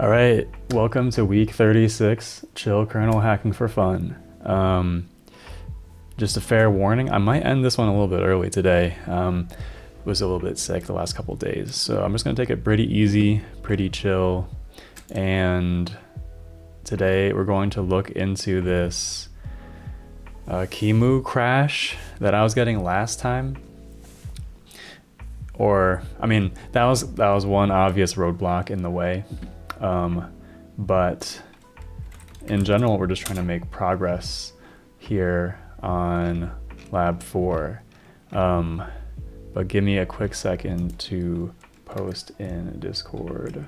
All right, welcome to week 36, chill kernel hacking for fun. Just a fair warning, I might end this one a little bit early today. Was a little bit sick the last couple days, so I'm just gonna take it pretty easy, pretty chill. And today we're going to look into this Kimu crash that I was getting last time. Or, I mean, that was one obvious roadblock in the way. But in general, we're just trying to make progress here on lab 4. But give me a quick second to post in Discord.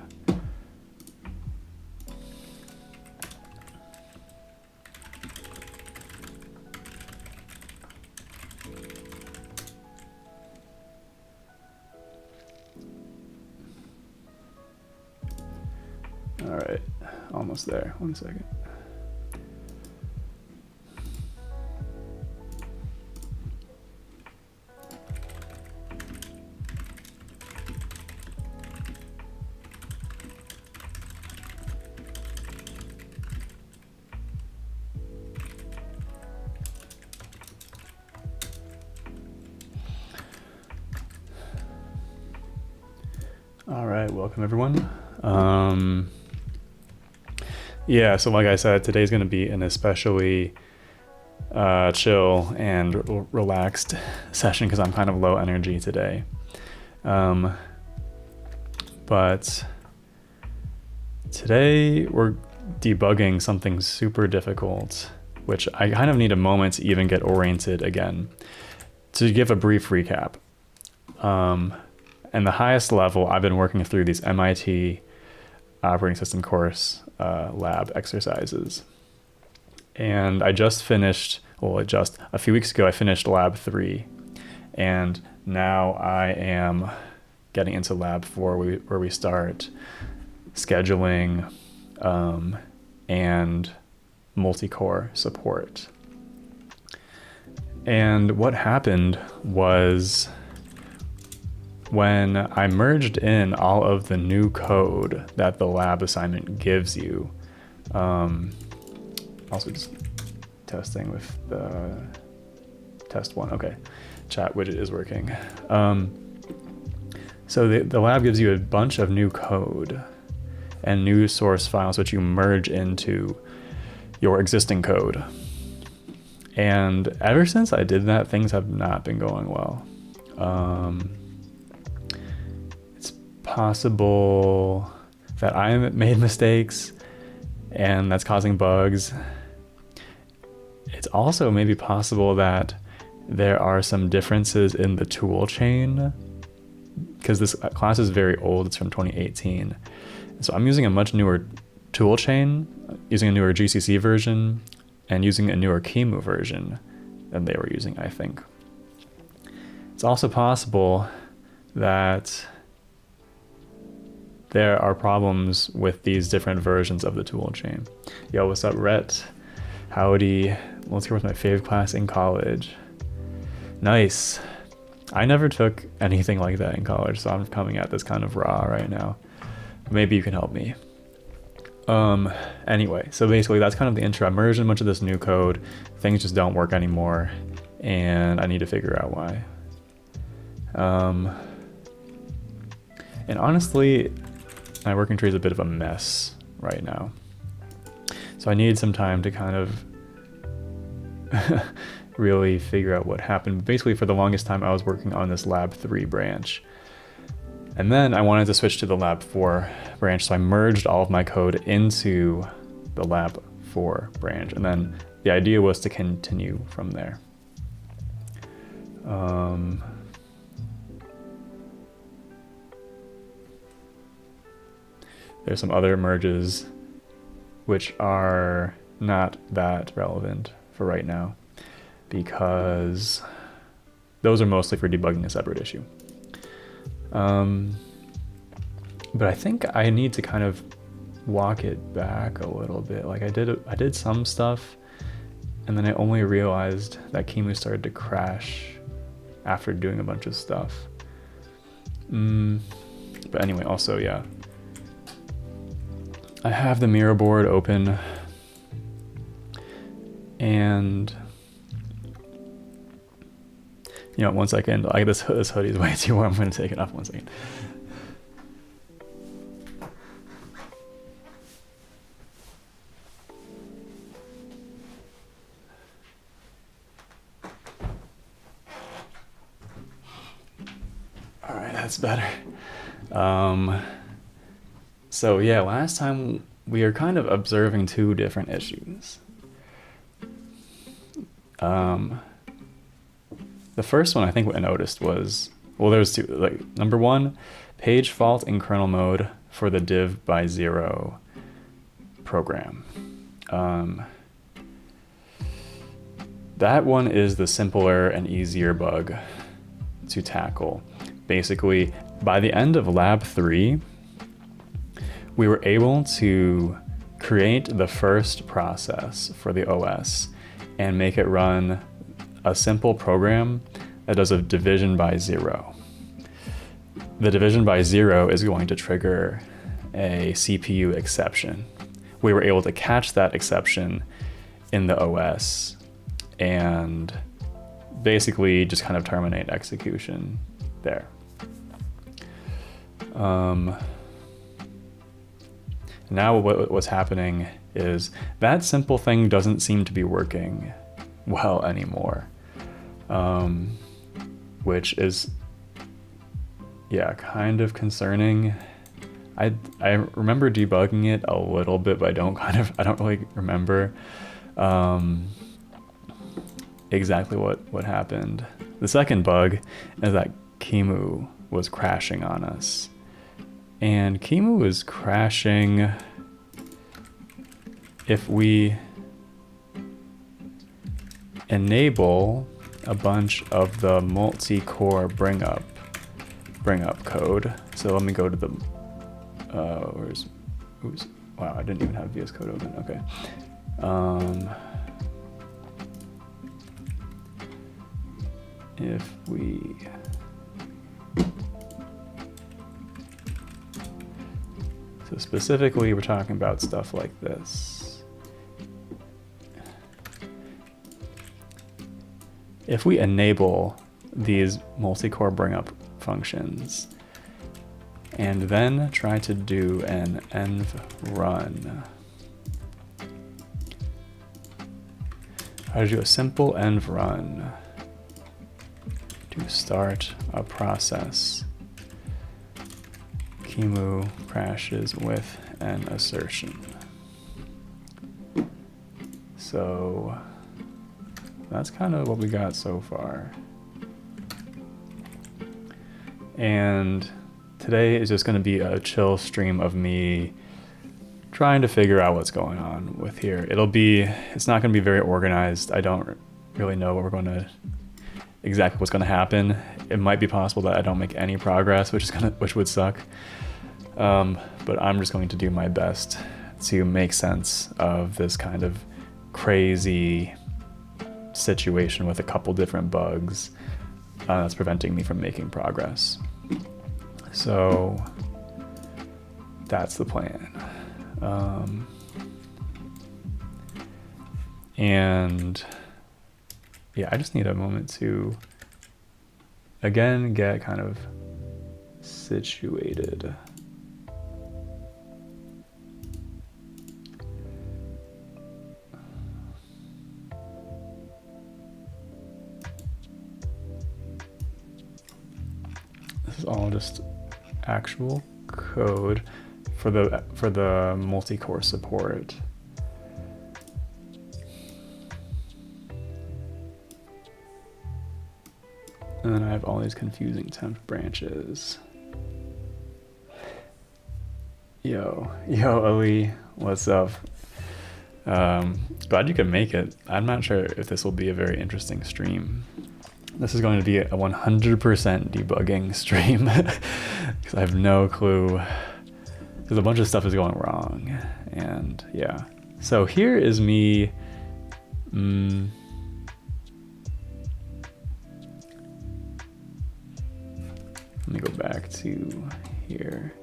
All right, almost there. 1 second. All right, welcome everyone. Yeah, so like I said, today's going to be an especially chill and relaxed session because I'm kind of low energy today. But today we're debugging something super difficult, which I kind of need a moment to even get oriented again. To give a brief recap, and the highest level, I've been working through these MIT operating system course lab exercises. And I just finished, just a few weeks ago, I finished lab 3. And now I am getting into lab 4 where we start scheduling and multi-core support. And what happened was when I merged in all of the new code that the lab assignment gives you, also just testing with the test 1, okay, chat widget is working. So the lab gives you a bunch of new code and new source files which you merge into your existing code. And ever since I did that, things have not been going well. Possible that I made mistakes and that's causing bugs. It's also maybe possible that there are some differences in the tool chain because this class is very old, it's from 2018. So I'm using a much newer tool chain, using a newer GCC version and using a newer Kimu version than they were using, I think. It's also possible that there are problems with these different versions of the tool chain. Yo, what's up, Rhett? Howdy. Let's hear what's my fave class in college. Nice. I never took anything like that in college, so I'm coming at this kind of raw right now. Maybe you can help me. Anyway, so basically that's kind of the intro. I merged in a bunch of this new code. Things just don't work anymore, and I need to figure out why. And honestly, my working tree is a bit of a mess right now. So I needed some time to kind of really figure out what happened. Basically, for the longest time, I was working on this lab 3 branch. And then I wanted to switch to the lab 4 branch, so I merged all of my code into the lab 4 branch. And then the idea was to continue from there. There's some other merges which are not that relevant for right now because those are mostly for debugging a separate issue. But I think I need to kind of walk it back a little bit. Like I did some stuff and then I only realized that Kimu started to crash after doing a bunch of stuff. But anyway, also, yeah. I have the Miro board open, and you know, 1 second. This hoodie is way too warm. I'm gonna take it off 1 second. All right, that's better. So yeah, last time we were kind of observing two different issues. The first one I think what I noticed was, well, there was two. Like, number one, page fault in kernel mode for the div by zero program. That one is the simpler and easier bug to tackle. Basically, by the end of lab 3, we were able to create the first process for the OS and make it run a simple program that does a division by zero. The division by zero is going to trigger a CPU exception. We were able to catch that exception in the OS and basically just kind of terminate execution there. Now what's happening is that simple thing doesn't seem to be working well anymore, which is, yeah, kind of concerning. I remember debugging it a little bit, but I don't really remember exactly what happened. The second bug is that Kimu was crashing on us. And Kimu is crashing if we enable a bunch of the multi-core bring up code. So let me go to the oops, wow, I didn't even have VS Code open. Okay. If we So specifically, we're talking about stuff like this. If we enable these multi-core bring up functions and then try to do an env run, try to do a simple env run to start a process, Kimu crashes with an assertion. So that's kind of what we got so far. And today is just going to be a chill stream of me trying to figure out what's going on with here. It's not going to be very organized. I don't really know exactly what's going to happen. It might be possible that I don't make any progress, which would suck. But I'm just going to do my best to make sense of this kind of crazy situation with a couple different bugs that's preventing me from making progress. So that's the plan. And yeah, I just need a moment to again get kind of situated. This is all just actual code for the multi-core support. And then I have all these confusing temp branches. Yo, Ali, what's up? Glad you could make it. I'm not sure if this will be a very interesting stream. This is going to be a 100% debugging stream because I have no clue. Because a bunch of stuff is going wrong, and yeah. So here is me. Let me go back to here.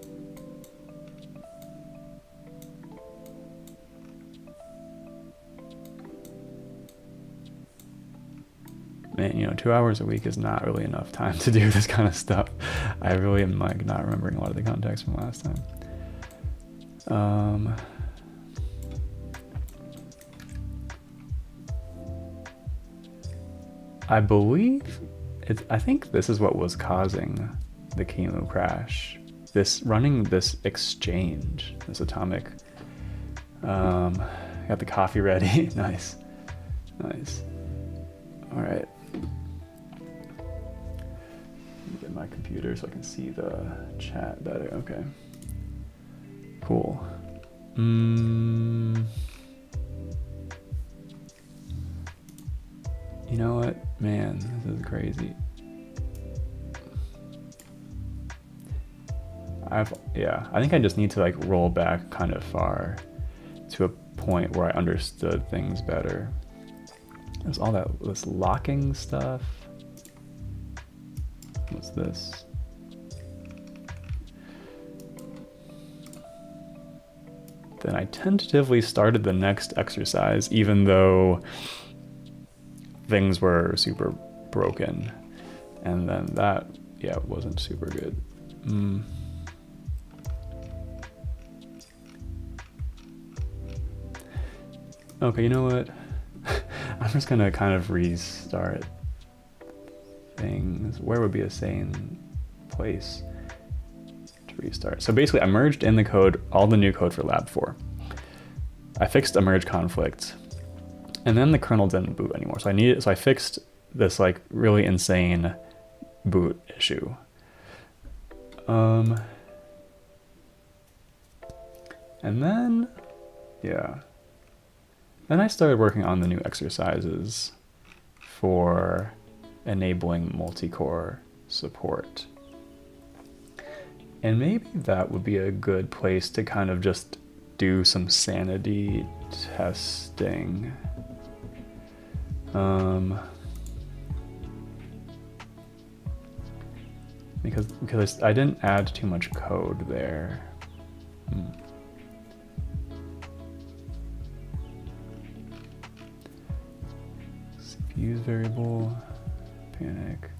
man, you know, 2 hours a week is not really enough time to do this kind of stuff. I really am like not remembering a lot of the context from last time. I believe I think this is what was causing the Kimu crash. Running this exchange, this atomic. Got the coffee ready. Nice. All right. Get my computer so I can see the chat better. Okay. Cool. You know what? Man, this is crazy. I think I just need to like roll back kind of far to a point where I understood things better. There's all this locking stuff. What's this? Then I tentatively started the next exercise, even though things were super broken. And then that, wasn't super good. Okay, you know what? I'm just gonna kind of restart things. Where would be a sane place to restart? So basically I merged in the code, all the new code for lab 4. I fixed a merge conflict, and then the kernel didn't boot anymore. So I fixed this like really insane boot issue. And then, then I started working on the new exercises for enabling multi-core support. And maybe that would be a good place to kind of just do some sanity testing. Because I didn't add too much code there. Use variable, panic.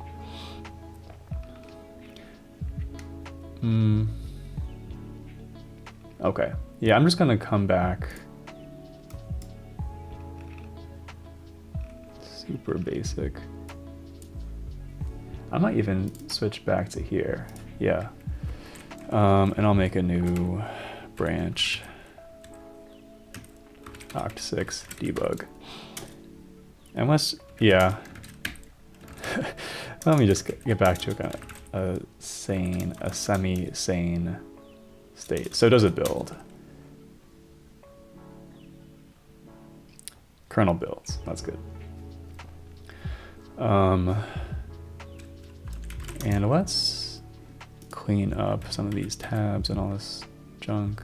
Okay, I'm just gonna come back. Super basic. I might even switch back to here. And I'll make a new branch. Oct6 debug. Unless, let me just get back to a semi-sane state. So does it build? Kernel builds, that's good. And let's clean up some of these tabs and all this junk.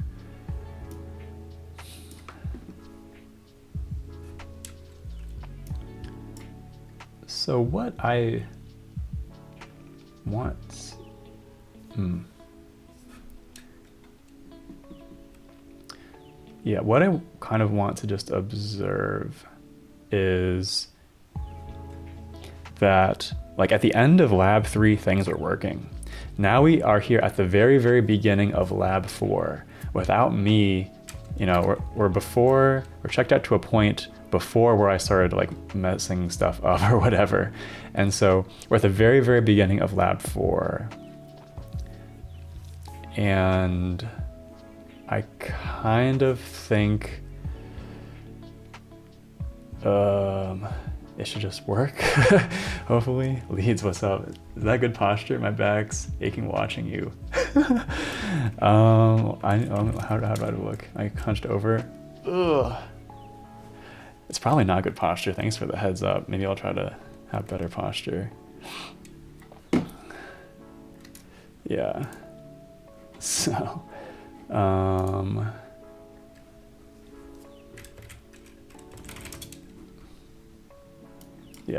So what I want, what I kind of want to just observe is that like at the end of lab 3, things are working. Now we are here at the very, very beginning of lab 4 without me, we're checked out to a point before where I started like messing stuff up or whatever. And so we're at the very, very beginning of lab 4. And I kind of think it should just work. Hopefully. Leeds, what's up? Is that good posture? My back's aching watching you. How do I look? I hunched over. Ugh. It's probably not good posture. Thanks for the heads up. Maybe I'll try to have better posture. So,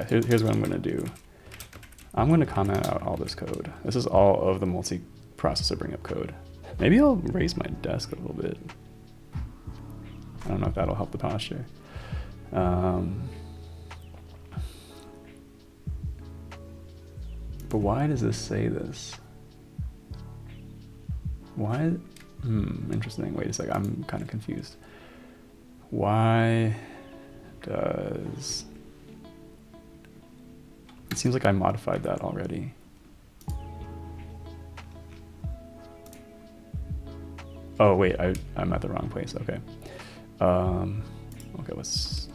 here's what I'm gonna do. I'm gonna comment out all this code. This is all of the multi-processor bring up code. Maybe I'll raise my desk a little bit. I don't know if that'll help the posture. But why does this say this? Why? Interesting. Wait a sec. I'm kind of confused. Why does... It seems like I modified that already. Oh, wait. I'm at the wrong place. Okay. Okay, let's...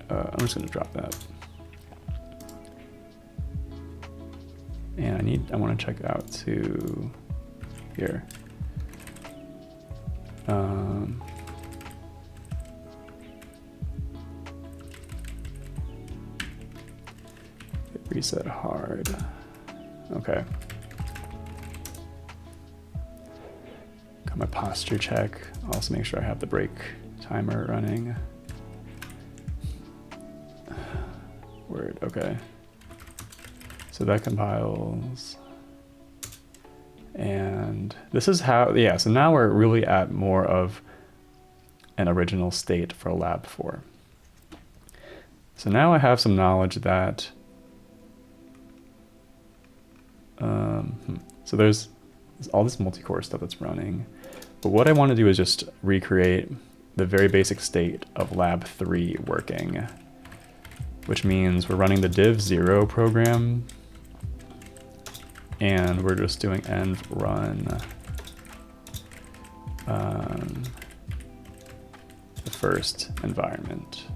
I'm just going to drop that. And I want to check out to here. Reset hard. Okay. Got my posture check. Also make sure I have the break timer running. Word, okay. So that compiles. And this is how, yeah, so now we're really at more of an original state for lab 4. So now I have some knowledge that, so there's all this multi-core stuff that's running. But what I want to do is just recreate the very basic state of lab 3 working, which means we're running the div0 program, and we're just doing env run the first environment.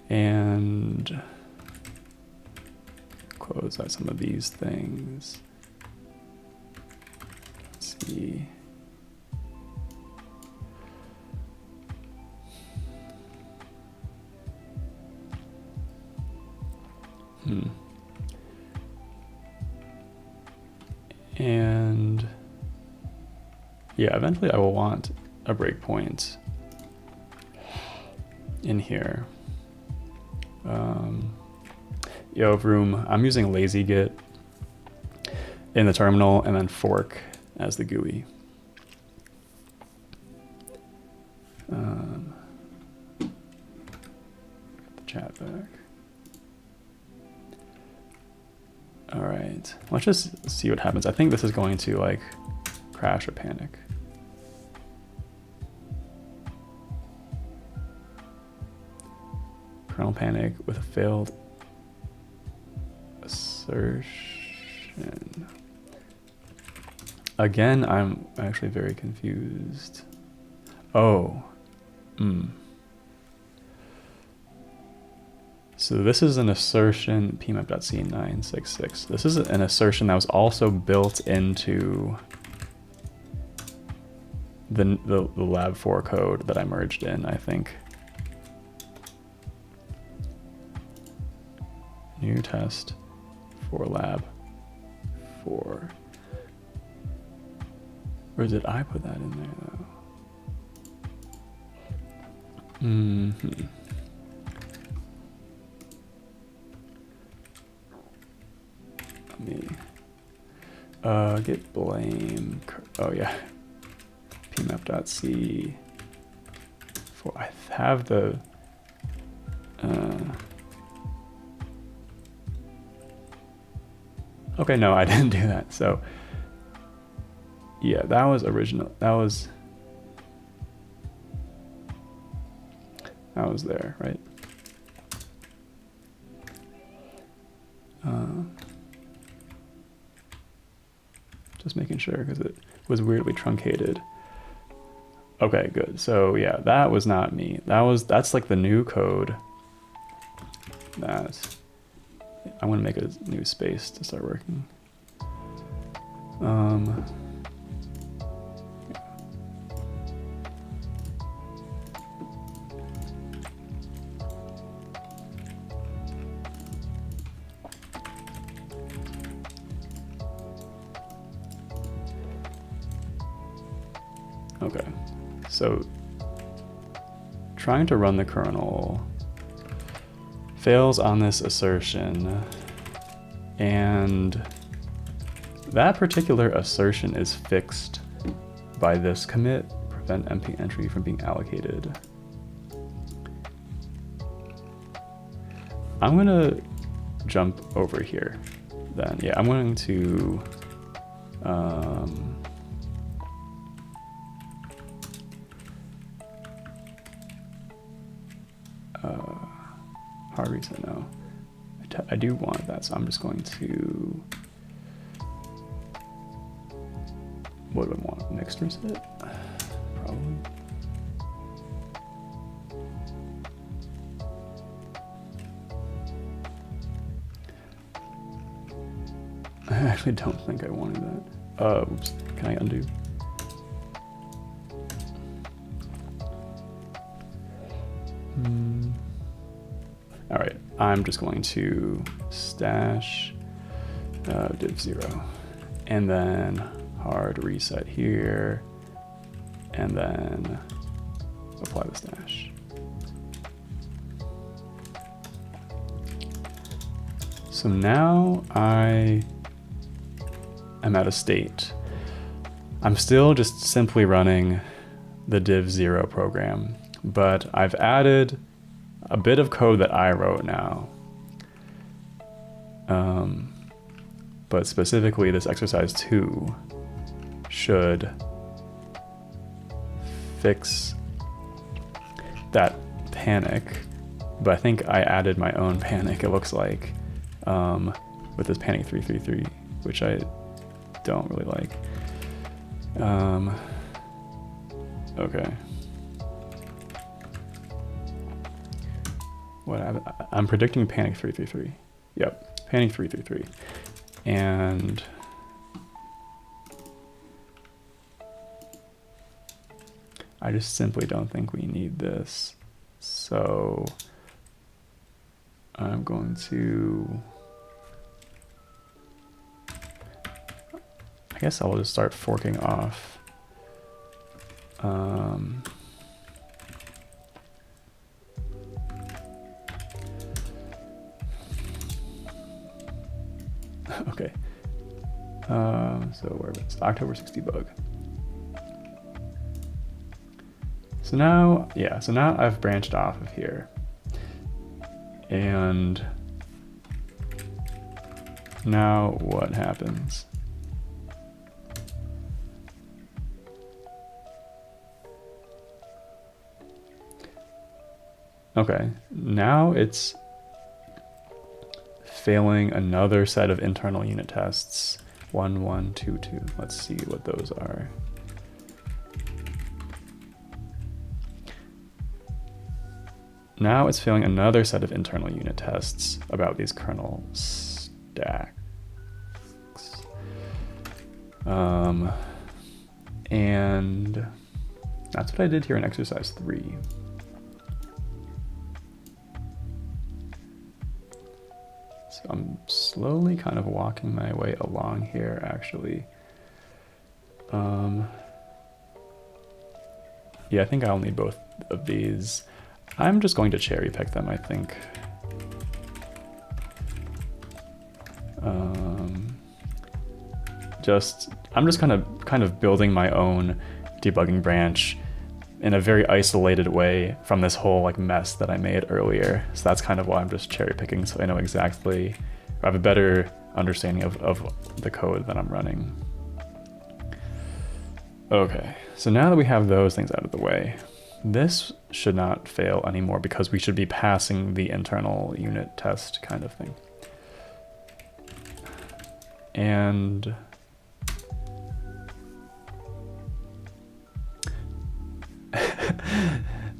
And close out some of these things. Let's see. And yeah, eventually I will want a breakpoint in here. Yo, Vroom, I'm using lazy git in the terminal and then fork as the GUI. Get the chat back. All right, let's just see what happens. I think this is going to like crash or panic. Kernel panic with a failed assertion. Again, I'm actually very confused. Oh, So this is an assertion, pmap.c966. This is an assertion that was also built into the lab 4 code that I merged in, I think. New test for lab 4. Or did I put that in there though? Let me git blame. Oh yeah, pmap.c. For I have the. Okay, no, I didn't do that. So yeah, that was original. That was there, right? Just making sure because it was weirdly truncated. Okay, good. So yeah, that was not me. That's like the new code. That I want to make a new space to start working. Okay, so trying to run the kernel fails on this assertion, and that particular assertion is fixed by this commit, prevent MP entry from being allocated. I'm gonna jump over here then. Yeah, I'm going to hard reset, no. I do want that, so I'm just going to, what do I want? Mixed reset? Probably. I actually don't think I wanted that. Oops, can I undo? All right, I'm just going to stash div 0 and then hard reset here and then apply the stash. So now I am at a state. I'm still just simply running the div 0 program, but I've added a bit of code that I wrote now. But specifically this exercise 2 should fix that panic, but I think I added my own panic, it looks like, with this panic 333, which I don't really like. Okay. I'm predicting panic 333. Yep, panic 333. And I just simply don't think we need this. So I'm going to, I guess I'll just start forking off. Okay. So where it's October 60 bug. So now, yeah, so now I've branched off of here. And now what happens? Okay, now it's failing another set of internal unit tests. 1, 1, 2, 2. Let's see what those are. Now it's failing another set of internal unit tests about these kernel stacks. And that's what I did here in exercise 3. So I'm slowly kind of walking my way along here, actually. Yeah, I think I'll need both of these. I'm just going to cherry pick them, I think. I'm just kind of building my own debugging branch in a very isolated way from this whole like mess that I made earlier. So that's kind of why I'm just cherry picking, so I know exactly, I have a better understanding of the code that I'm running. Okay, so now that we have those things out of the way, this should not fail anymore because we should be passing the internal unit test kind of thing. And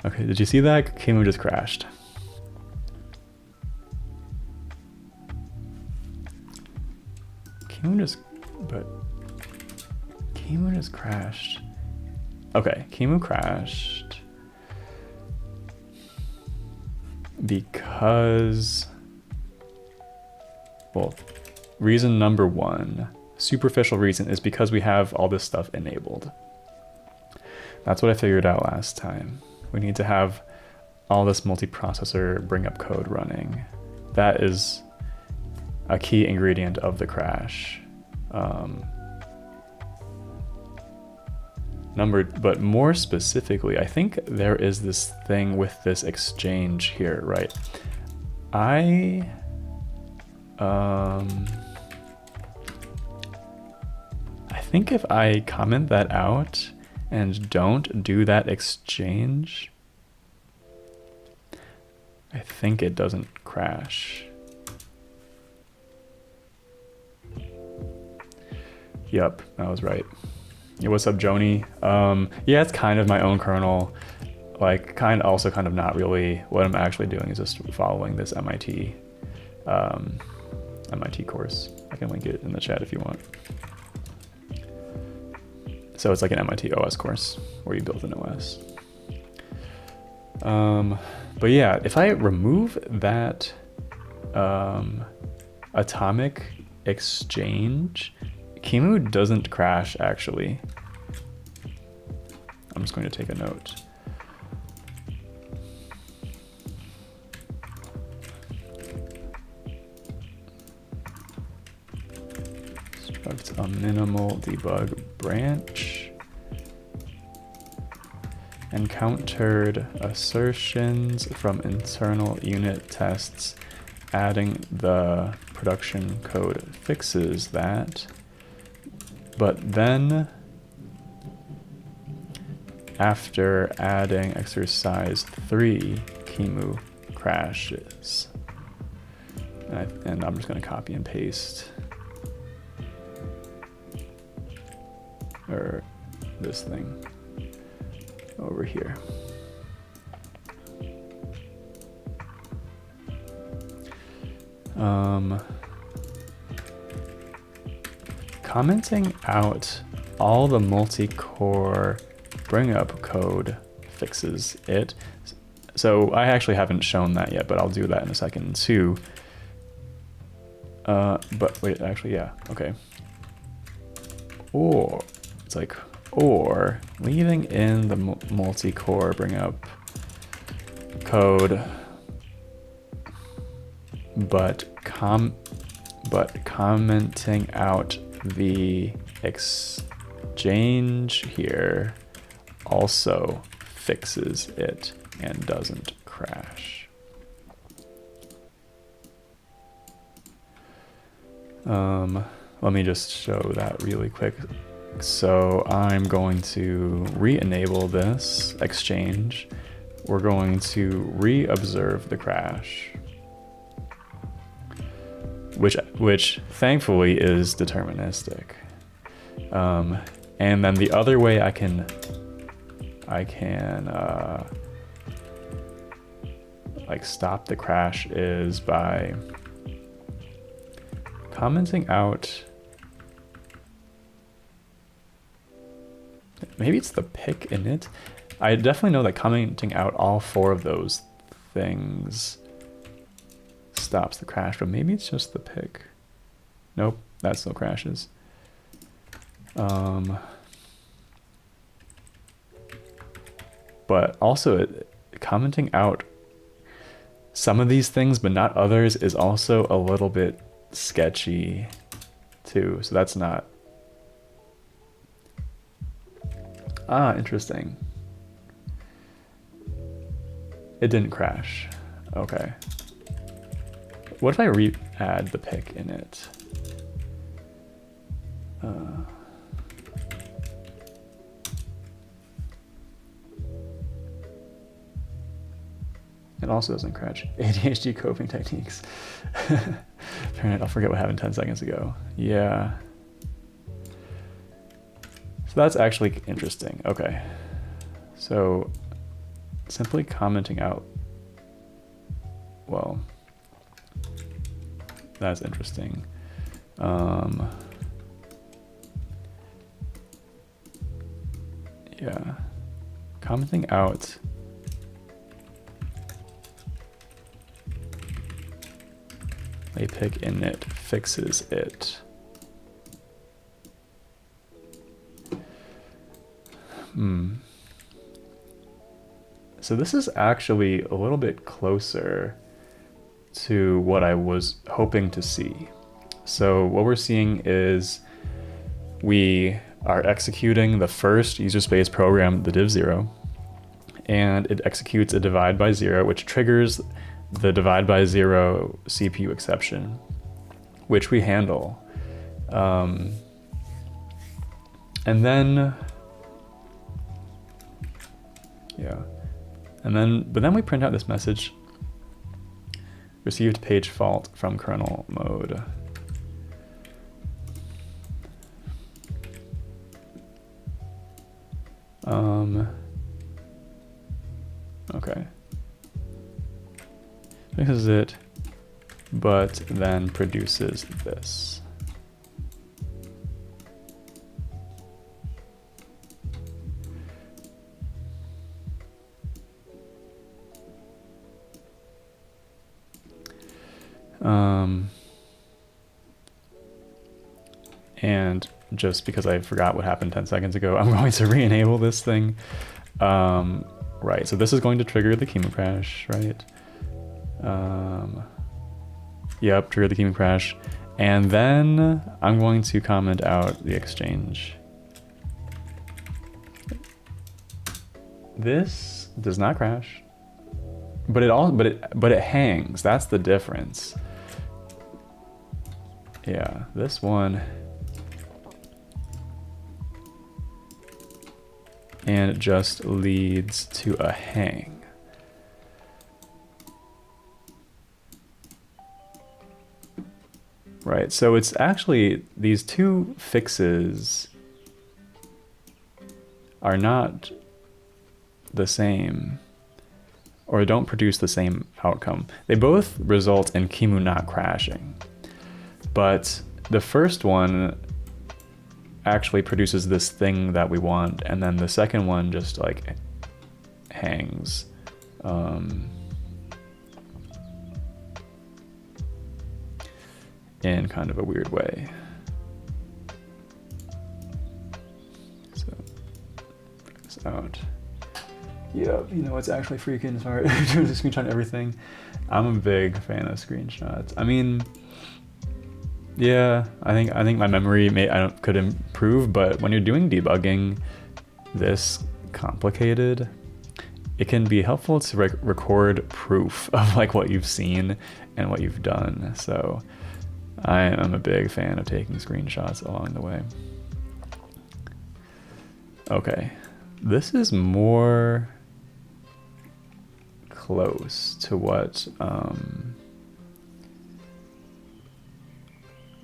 okay, did you see that? Kimu just crashed. Kimu just crashed. Okay, Kimu crashed because, well, reason number 1, superficial reason, is because we have all this stuff enabled. That's what I figured out last time. We need to have all this multiprocessor bring up code running. That is a key ingredient of the crash. But more specifically, I think there is this thing with this exchange here, right? I think if I comment that out and don't do that exchange, I think it doesn't crash. Yep, I was right. Yeah, what's up, Joni? Yeah, it's kind of my own kernel. Like, kind of not really. What I'm actually doing is just following this MIT course. I can link it in the chat if you want. So it's like an MIT OS course where you build an OS. But yeah, if I remove that atomic exchange, Kimu doesn't crash actually. I'm just going to take a note. Construct a minimal debug branch. Encountered assertions from internal unit tests. Adding the production code fixes that. But then, after adding exercise 3, Kimu crashes. And I'm just going to copy and paste or this thing over here. Commenting out all the multi-core bring-up code fixes it. So I actually haven't shown that yet, but I'll do that in a second too. But wait, actually, yeah, okay. Or it's like, or leaving in the multi-core bring-up code, but commenting out the exchange here also fixes it and doesn't crash. Let me just show that really quick. So I'm going to re-enable this exchange. We're going to re-observe the crash, which thankfully is deterministic. And then the other way I can like stop the crash is by commenting out. Maybe it's the pick in it. I definitely know that commenting out all 4 of those things stops the crash, but maybe it's just the pick. Nope, that still crashes. But also commenting out some of these things but not others is also a little bit sketchy too, so that's not. Interesting. It didn't crash. Okay. What if I re-add the pick in it? It also doesn't crash. ADHD coping techniques. I'll forget what happened 10 seconds ago. Yeah. So that's actually interesting. Okay. So simply commenting out, well, that's interesting. Yeah. Commenting out a pick init fixes it. So this is actually a little bit closer to what I was hoping to see. So what we're seeing is we are executing the first user space program, the div0, and it executes a divide by 0, which triggers the divide by zero CPU exception, which we handle. And then, yeah. But then we print out this message, received page fault from kernel mode. Okay. Fixes it, but then produces this. And just because I forgot what happened 10 seconds ago, I'm going to re-enable this thing. Right, so this is going to trigger the keyman crash, right? Yep, trigger the keyman crash. And then I'm going to comment out the exchange. This does not crash, but it hangs. That's the difference. Yeah, this one. And it just leads to a hang. Right, so it's actually, these two fixes are not the same, or don't produce the same outcome. They both result in Kimu not crashing, but the first one actually produces this thing that we want, and then the second one just like hangs. In kind of a weird way. So, check this out. Yep, you know, it's actually freaking smart. Turns a screenshot and everything. I'm a big fan of screenshots. I mean, yeah, I think my memory could improve, but when you're doing debugging this complicated, it can be helpful to record proof of like what you've seen and what you've done. So I am a big fan of taking screenshots along the way. Okay, this is more close to what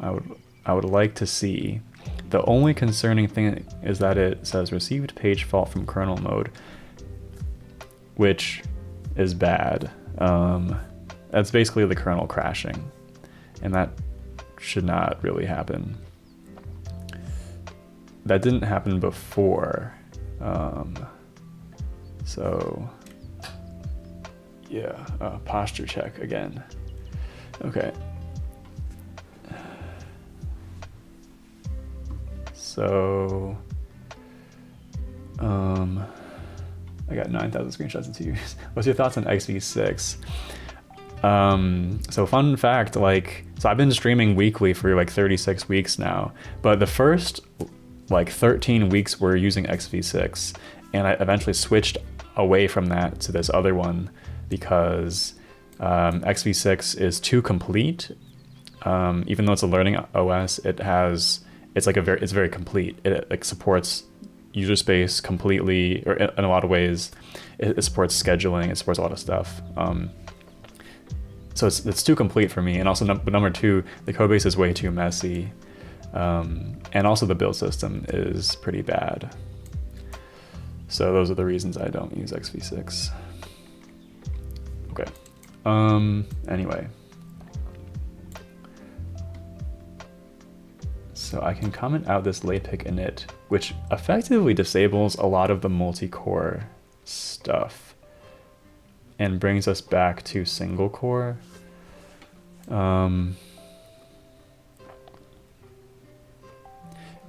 I would like to see. The only concerning thing is that it says received page fault from kernel mode, which is bad. That's basically the kernel crashing, and that should not really happen. That didn't happen before. So yeah, posture check again. Okay. So, I got 9,000 screenshots in 2 years. What's your thoughts on XV6? So fun fact, so I've been streaming weekly for like 36 weeks now, but the first like 13 weeks were using XV6, and I eventually switched away from that to this other one because XV6 is too complete. Even though it's a learning OS, it's very complete. It like supports user space completely, or in a lot of ways. It supports scheduling. It supports a lot of stuff. So it's too complete for me. And also, number two, the codebase is way too messy, and also the build system is pretty bad. So those are the reasons I don't use XV6. Okay. Anyway. So I can comment out this LAPIC init, which effectively disables a lot of the multi-core stuff and brings us back to single core.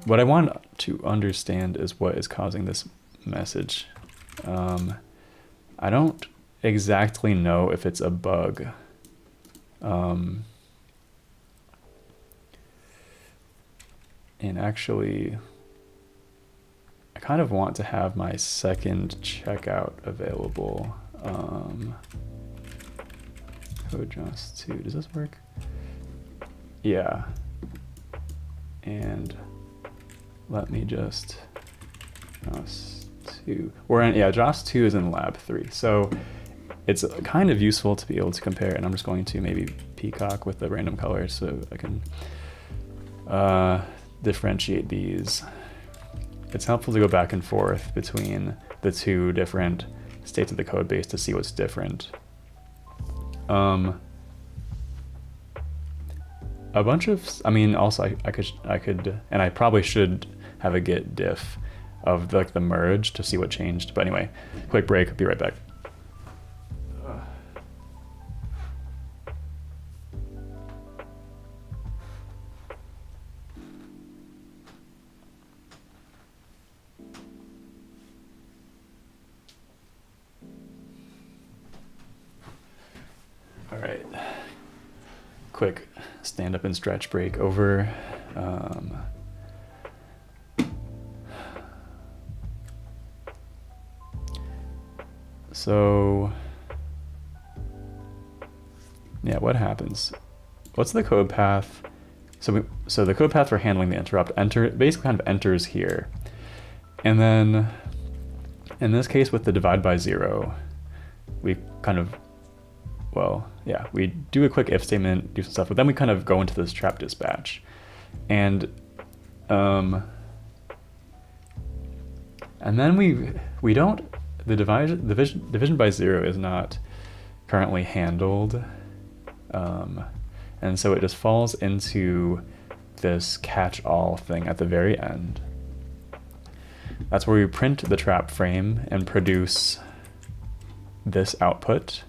What I want to understand is what is causing this message. I don't exactly know if it's a bug. And actually, I kind of want to have my second checkout available. code JAWS 2. Does this work? Yeah. And let me just JAWS 2. We're in, yeah, JAWS 2 is in lab 3. So it's kind of useful to be able to compare, and I'm just going to maybe peacock with the random colors so I can differentiate these. It's helpful to go back and forth between the two different states of the code base to see what's different. A bunch of, I mean, also I could, and I probably should have a git diff of like the merge to see what changed. But anyway, quick break, be right back. All right, quick stand up and stretch break over. So yeah, what happens? What's the code path? So the code path for handling the interrupt basically kind of enters here. And then in this case with the divide by 0, we kind of, well, yeah, we do a quick if statement, do some stuff, but then we kind of go into this trap dispatch. And then we don't, the division by 0 is not currently handled. And so it just falls into this catch-all thing at the very end. That's where we print the trap frame and produce this output.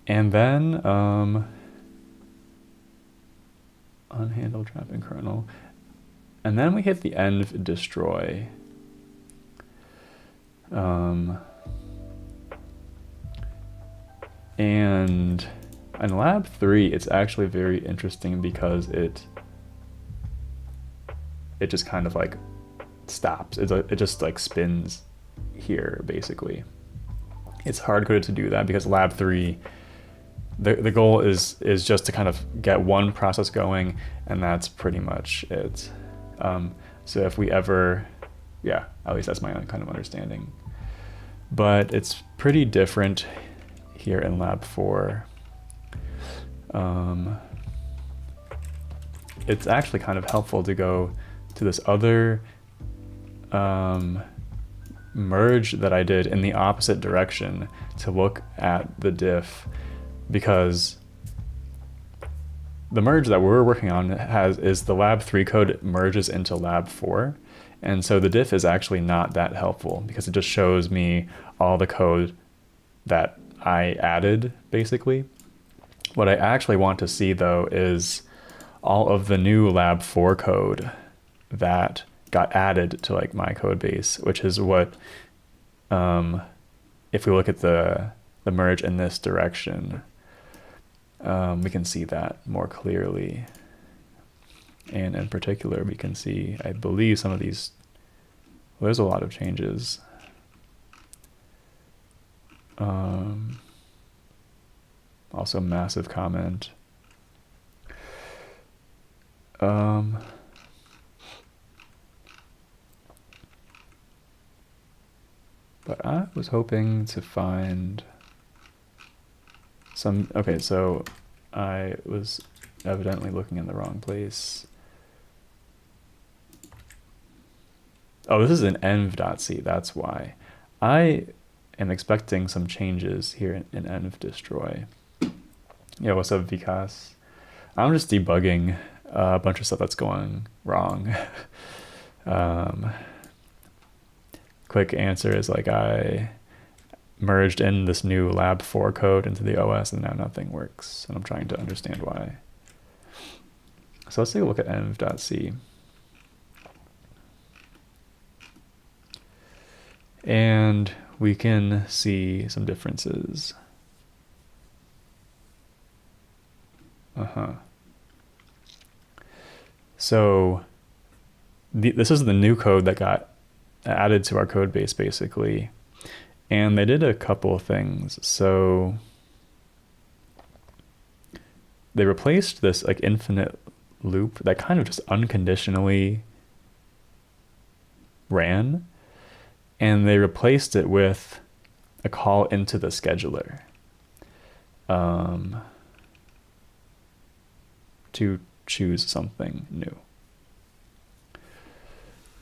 And then unhandled trap and kernel. And then we hit the env destroy. And in lab 3, it's actually very interesting because it just kind of like stops. It just like spins here, basically. It's hard-coded to do that because lab 3, the goal is just to kind of get one process going, and that's pretty much it. So if we ever, yeah, at least that's my own kind of understanding. But it's pretty different here in lab 4. It's actually kind of helpful to go to this other merge that I did in the opposite direction to look at the diff, because the merge that we're working on is the lab 3 code merges into lab 4. And so the diff is actually not that helpful because it just shows me all the code that I added, basically. What I actually want to see, though, is all of the new lab 4 code that got added to like my code base, which is what, if we look at the merge in this direction, we can see that more clearly. And in particular, we can see, I believe, some of these, well, there's a lot of changes. Also massive comment. But I was hoping to find some, okay, so I was evidently looking in the wrong place. Oh, this is an env.c, that's why. I am expecting some changes here in env destroy. Yeah, what's up, Vikas? I'm just debugging a bunch of stuff that's going wrong. Quick answer is like I merged in this new lab 4 code into the OS and now nothing works, and I'm trying to understand why. So let's take a look at env.c. And we can see some differences. So this is the new code that got added to our code base, basically. And they did a couple of things. So they replaced this like infinite loop that kind of just unconditionally ran, and they replaced it with a call into the scheduler to choose something new.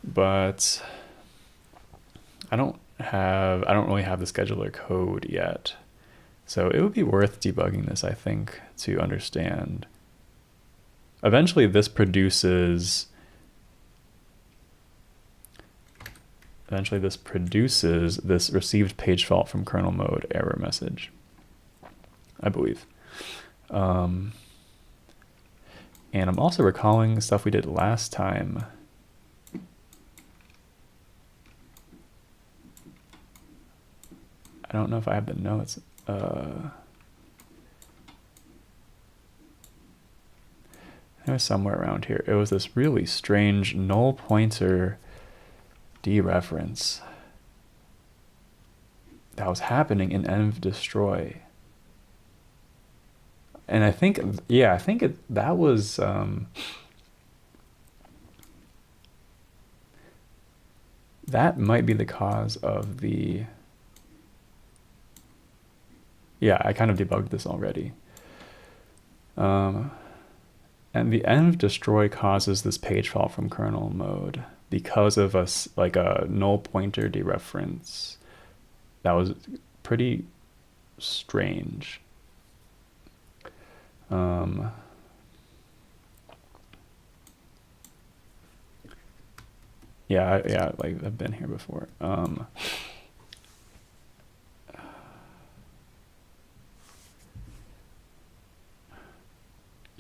But I don't really have the scheduler code yet. So it would be worth debugging this, I think, to understand. Eventually this produces this received page fault from kernel mode error message, I believe. And I'm also recalling stuff we did last time. I don't know if I have the notes. It was somewhere around here. It was this really strange null pointer dereference that was happening in env destroy. And I think, yeah, that was, that might be the cause of the, yeah, I kind of debugged this already. And the env destroy causes this page fault from kernel mode because of a null pointer dereference. That was pretty strange. Yeah, like I've been here before.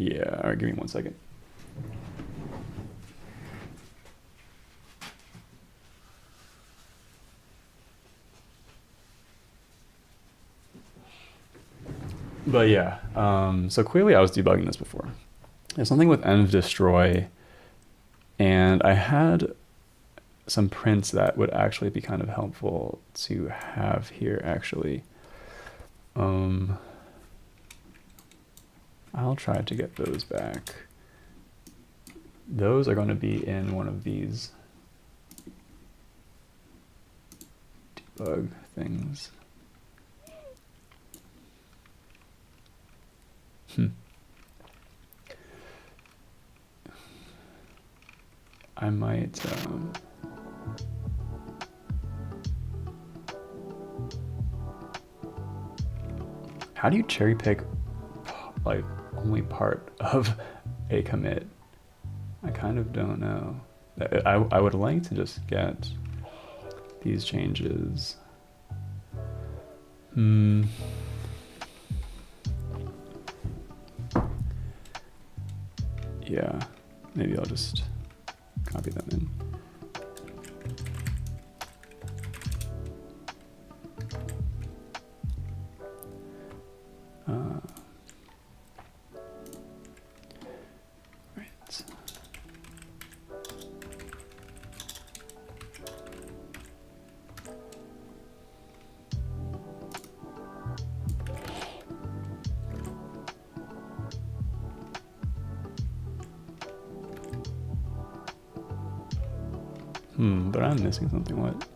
Yeah, all right, give me 1 second. But yeah, so clearly I was debugging this before. There's something with env destroy, and I had some prints that would actually be kind of helpful to have here, actually. I'll try to get those back. Those are going to be in one of these debug things. I might how do you cherry pick like only part of a commit? I kind of don't know. I would like to just get these changes. Yeah, maybe I'll just copy them in. Right. But I'm missing something. What?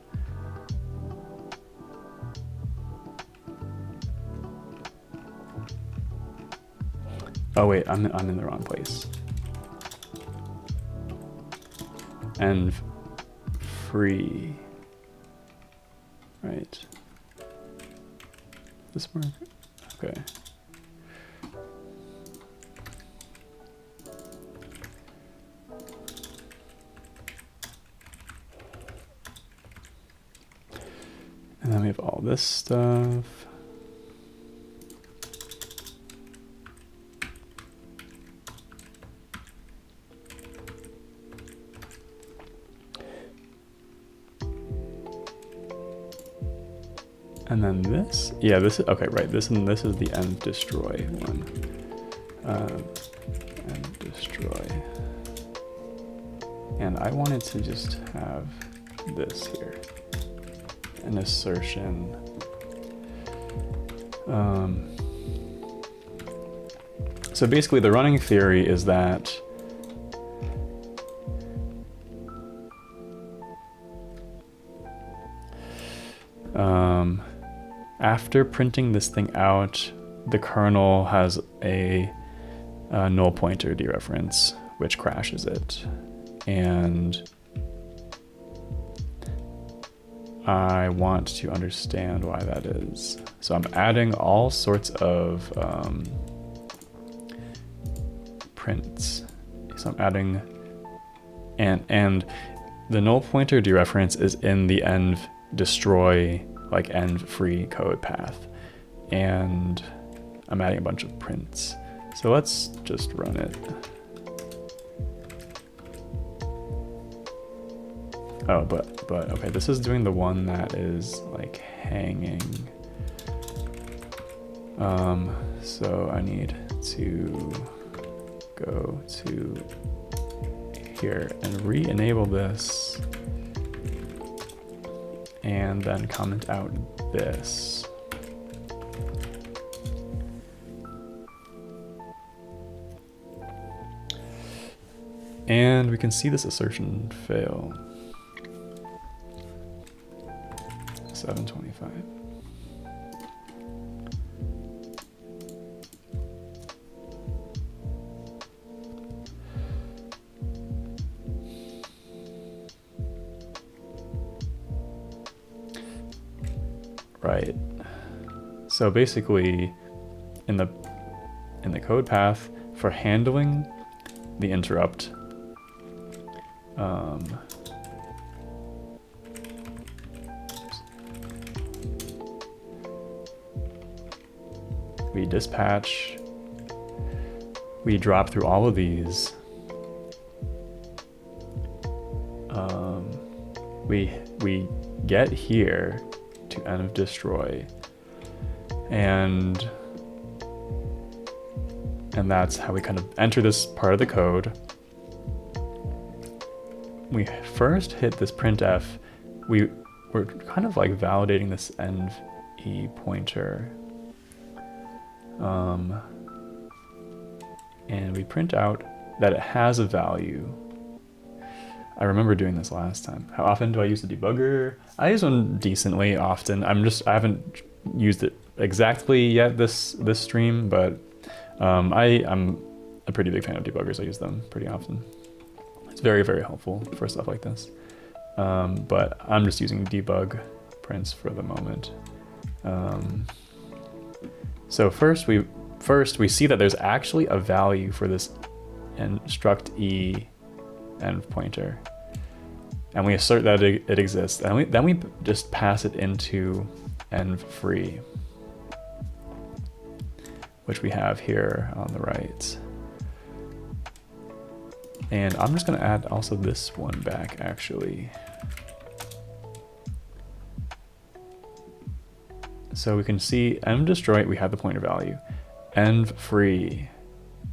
Oh wait, I'm in the wrong place. And free. Right. This work? Okay. And then we have all this stuff. And then this, yeah, this is, okay, right, this is the env destroy one. Env destroy. And I wanted to just have this here. An assertion. So basically the running theory is that after printing this thing out, the kernel has a null pointer dereference, which crashes it. And I want to understand why that is. So I'm adding all sorts of prints. So I'm adding, and the null pointer dereference is in the env destroy, like env free code path. And I'm adding a bunch of prints. So let's just run it. Oh, but okay, this is doing the one that is like hanging. So I need to go to here and re-enable this, and then comment out this. And we can see this assertion fail. 725. Right. So basically, in the code path for handling the interrupt, we dispatch, we drop through all of these, we get here to env destroy, and that's how we kind of enter this part of the code. We first hit this printf. We're kind of like validating this env e pointer. And we print out that it has a value. I remember doing this last time. How often do I use the debugger? I use one decently often. I haven't used it exactly yet this stream, but I'm a pretty big fan of debuggers. I use them pretty often. It's very, very helpful for stuff like this. But I'm just using debug prints for the moment. So first we see that there's actually a value for this struct e env pointer, and we assert that it exists, and then we just pass it into env free, which we have here on the right. And I'm just going to add also this one back actually. So we can see env destroy, we have the pointer value. Env free,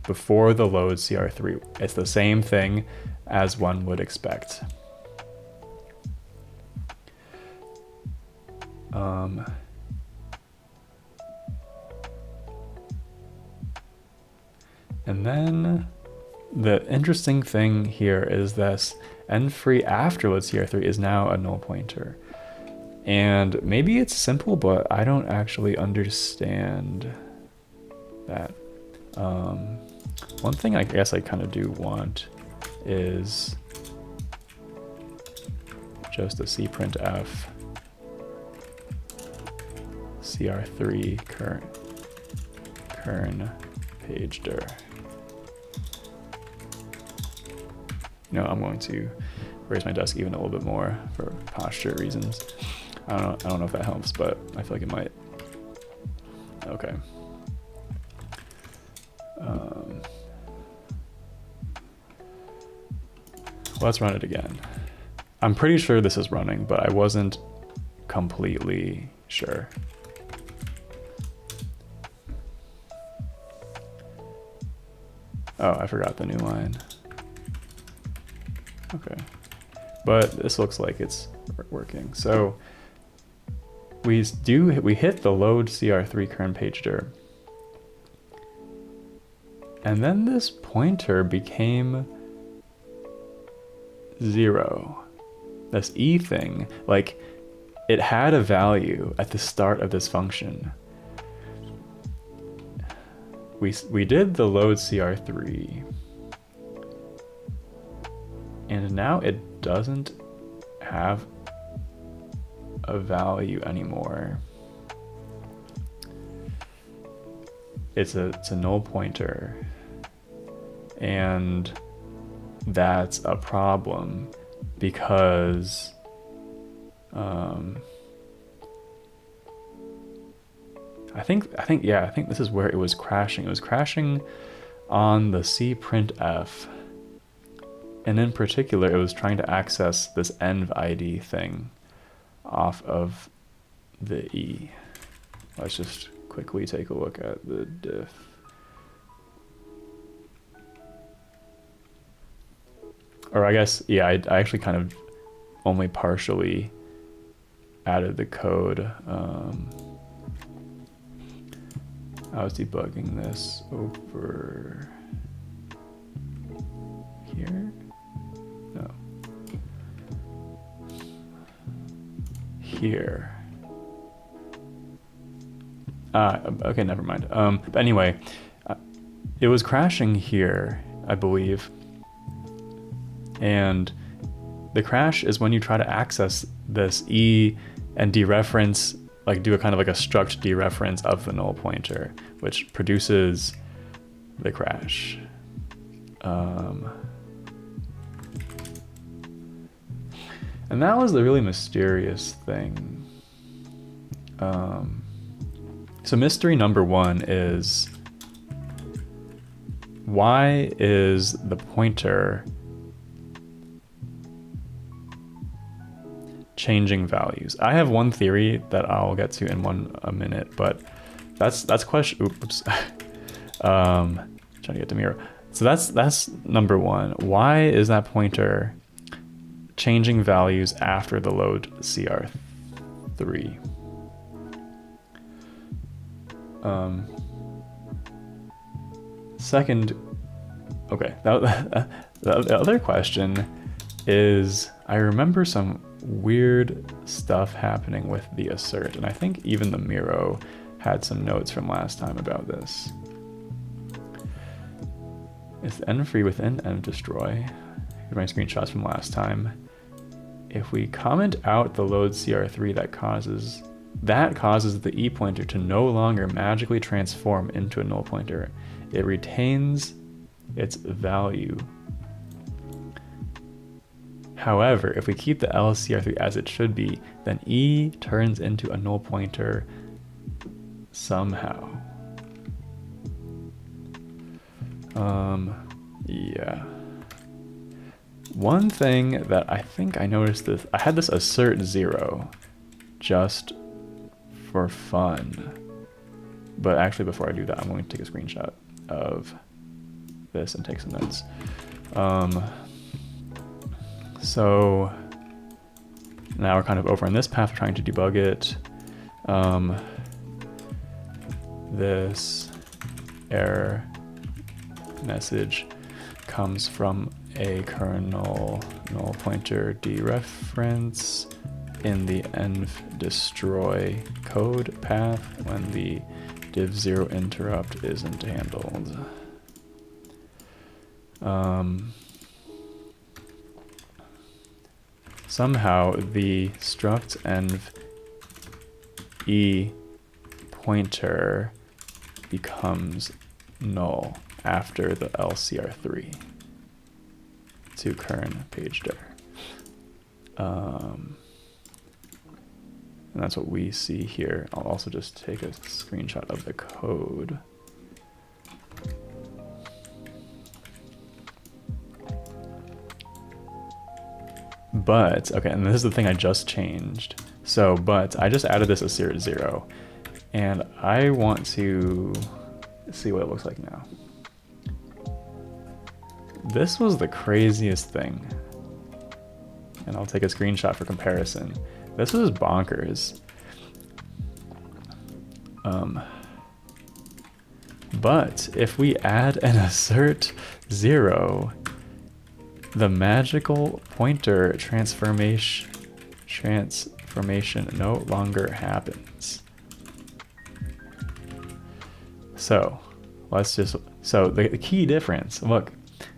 before the load CR3. It's the same thing as one would expect. And then the interesting thing here is this env free after load CR3 is now a null pointer. And maybe it's simple, but I don't actually understand that. One thing I guess I kind of do want is just a cprintf cr3 kern page dir. I'm going to raise my desk even a little bit more for posture reasons. I don't know if that helps, but I feel like it might. Okay. Let's run it again. I'm pretty sure this is running, but I wasn't completely sure. Oh, I forgot the new line. Okay. But this looks like it's working. So we hit the load CR3 kern page dir. And then this pointer became 0. This E thing, like, it had a value at the start of this function. We did the load CR3. And now it doesn't have a value anymore. It's a null pointer. And that's a problem because I think this is where it was crashing. It was crashing on the C printf. And in particular, it was trying to access this env ID thing off of the E. Let's just quickly take a look at the diff. Or I guess, yeah, I actually kind of only partially added the code. I was debugging this over here. No. Here. Okay, never mind. But anyway, it was crashing here, I believe. And the crash is when you try to access this E and dereference, like do a kind of like a struct dereference of the null pointer, which produces the crash. And that was the really mysterious thing. So mystery number 1 is, why is the pointer changing values? I have one theory that I'll get to in a minute, but that's question. Oops. Trying to get to mirror. So that's number 1. Why is that pointer changing values after the load CR3? Second, okay, the other question is, I remember some weird stuff happening with the assert, and I think even the Miro had some notes from last time about this. Is env free within env destroy? Here's my screenshots from last time. If we comment out the load CR3, that causes the E pointer to no longer magically transform into a null pointer. It retains its value. However, if we keep the LCR3 as it should be, then E turns into a null pointer somehow. Yeah. One thing that I think I noticed this, I had this assert 0 just for fun. But actually, before I do that, I'm going to take a screenshot of this and take some notes. So now we're kind of over on this path, trying to debug it. This error message comes from a kernel null pointer dereference in the env destroy code path when the div0 interrupt isn't handled. Somehow the struct env E pointer becomes null after the LCR3 to kern page dir. And that's what we see here. I'll also just take a screenshot of the code. But, okay, and this is the thing I just changed. So, but I just added this assert 0, and I want to see what it looks like now. This was the craziest thing. And I'll take a screenshot for comparison. This was bonkers. But if we add an assert 0, the magical pointer transformation no longer happens. So the key difference, look,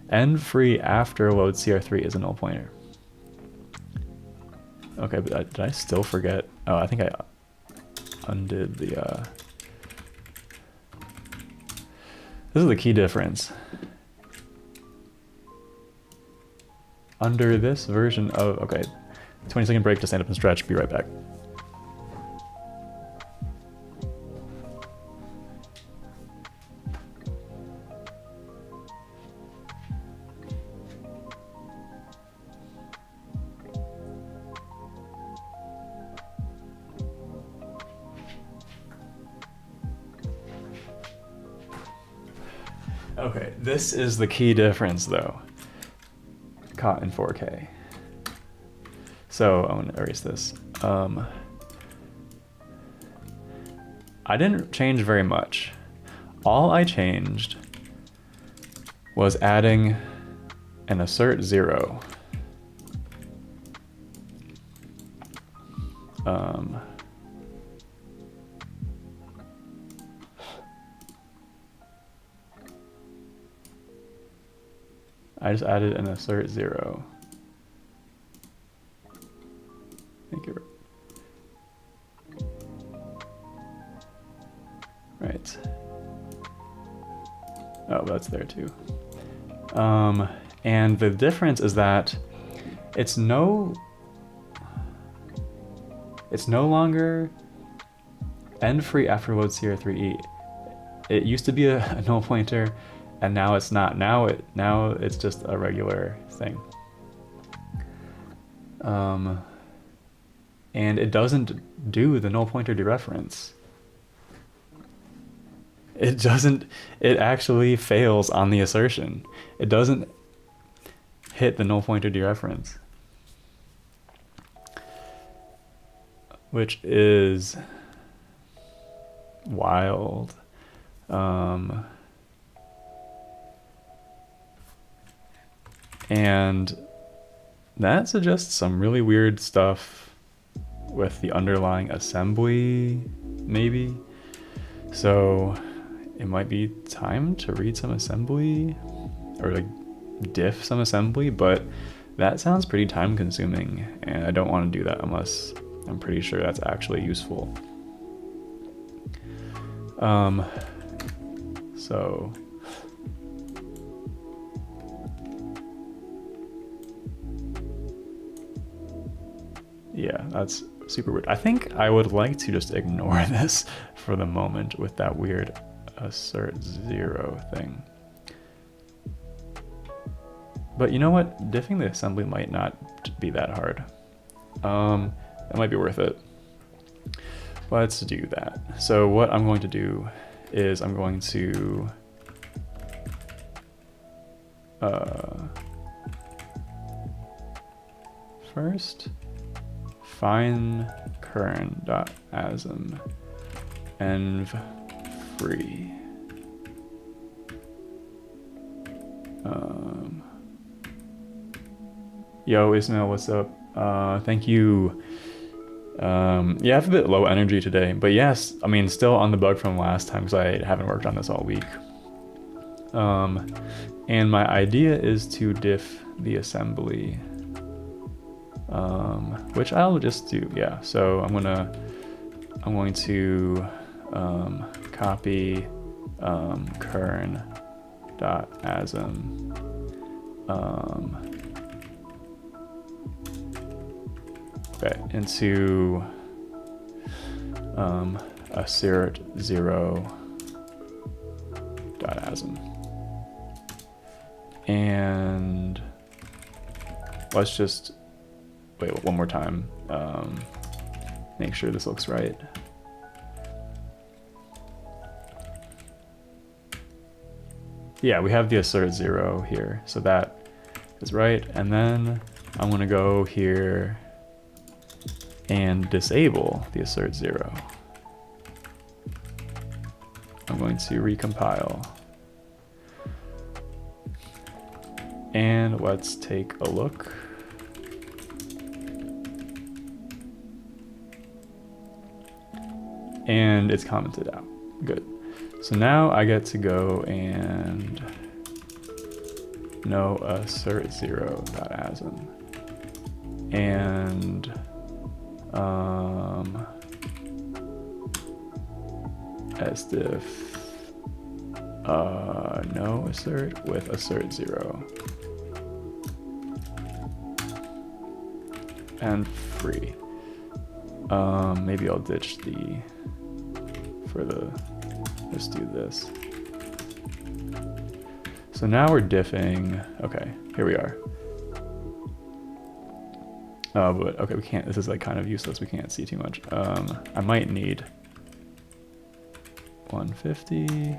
end free after load CR3 is a null pointer. Okay, but did I still forget? Oh, I think I undid the, this is the key difference. Under this version of, okay, 20-second break to stand up and stretch, be right back. Okay, this is the key difference though, caught in 4K. So I'm gonna erase this. I didn't change very much. All I changed was adding an assert 0. I just added an assert 0. Thank you. Right. Oh, that's there too. And the difference is that it's no longer end free after load CR3E. It used to be a null pointer, and now it's not. Now it's just a regular thing. And it doesn't do the null pointer dereference. It actually fails on the assertion. It doesn't hit the null pointer dereference, which is wild. And that suggests some really weird stuff with the underlying assembly, maybe. So it might be time to read some assembly or like diff some assembly, but that sounds pretty time consuming, and I don't want to do that unless I'm pretty sure that's actually useful. So yeah, that's super weird. I think I would like to just ignore this for the moment with that weird assert 0 thing. But you know what? Diffing the assembly might not be that hard. It might be worth it. Let's do that. So what I'm going to do is I'm going to first find kern.asm env free. Yo, Ismail, what's up? Thank you. Yeah, I have a bit low energy today, but yes, I mean, still on the bug from last time because I haven't worked on this all week. And my idea is to diff the assembly, which I'll just do. Yeah, so I'm going to copy kern.asm into assert 0.asm, and let's just wait one more time, make sure this looks right. Yeah, we have the assert 0 here, so that is right. And then I'm going to go here and disable the assert 0. I'm going to recompile. And let's take a look. And it's commented out. Good. So now I get to go and no assert 0.asm. And sdiff no assert with assert 0. And free. Maybe I'll ditch the let's do this. So now we're diffing. Okay, here we are. But okay, we can't, this is like kind of useless. We can't see too much. I might need 150.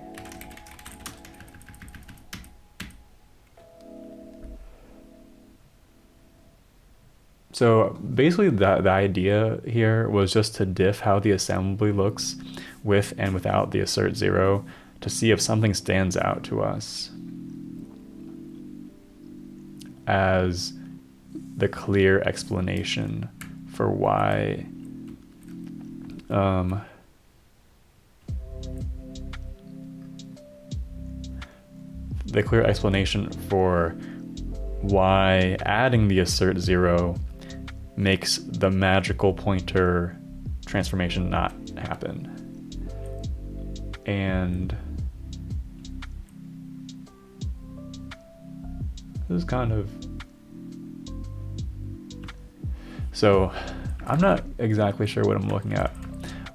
So basically the idea here was just to diff how the assembly looks with and without the assert 0 to see if something stands out to us as the clear explanation for why the clear explanation for why adding the assert 0 makes the magical pointer transformation not happen. And this is kind of, so I'm not exactly sure what I'm looking at.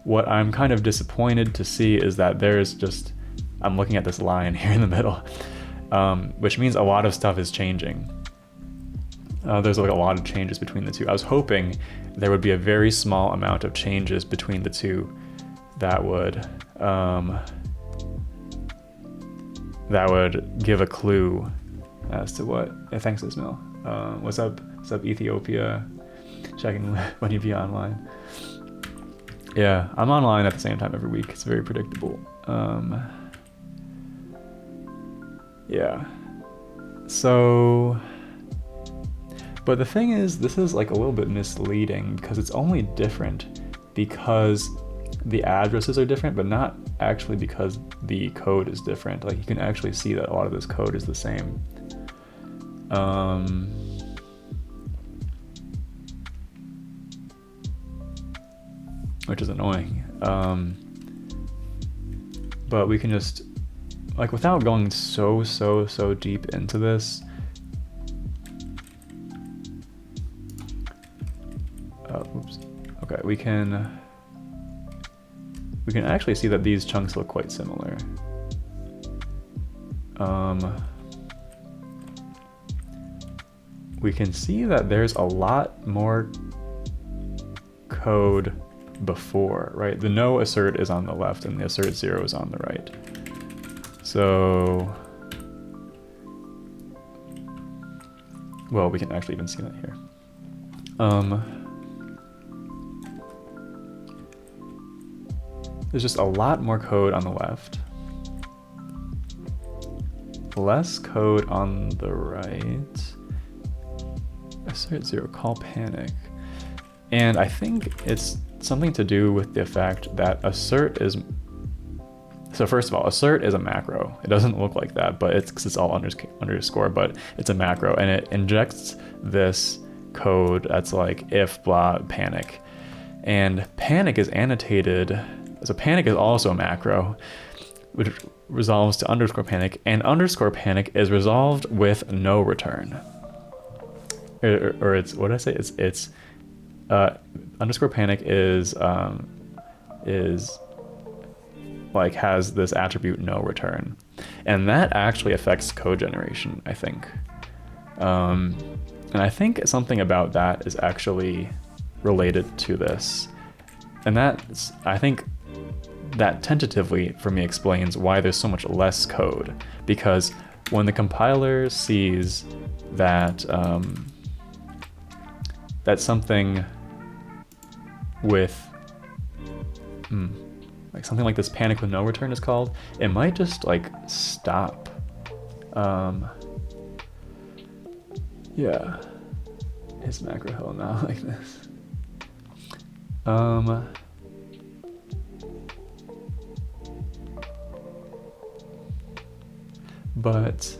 What I'm kind of disappointed to see is that there's just, I'm looking at this line here in the middle, which means a lot of stuff is changing. There's like a lot of changes between the two. I was hoping there would be a very small amount of changes between the two that would give a clue as to what. Hey, thanks, Ismail. What's up? What's up, Ethiopia? Checking when you be online. Yeah, I'm online at the same time every week. It's very predictable. Yeah. So, but the thing is, this is like a little bit misleading because it's only different because the addresses are different, but not actually because the code is different. Like you can actually see that a lot of this code is the same. Which is annoying. But we can just, like, without going so deep into this, oops. Okay, we can actually see that these chunks look quite similar. We can see that there's a lot more code before, right? The no assert is on the left and the assert 0 is on the right. So, well, we can actually even see that here. There's just a lot more code on the left. Less code on the right. Assert 0, call panic. And I think it's something to do with the fact that assert is, so first of all, assert is a macro. It doesn't look like that, but it's because it's all underscore, but it's a macro and it injects this code that's like if blah panic. And panic is annotated, so panic is also a macro, which resolves to underscore panic, and underscore panic is resolved with no return. Or it's, what did I say? It's underscore panic is like has this attribute no return, and that actually affects code generation, I think. And I think something about that is actually related to this, and that's, I think that tentatively for me explains why there's so much less code, because when the compiler sees that that something with like something like this panic with no return is called, it might just like stop. Yeah, is macro hell now like this? But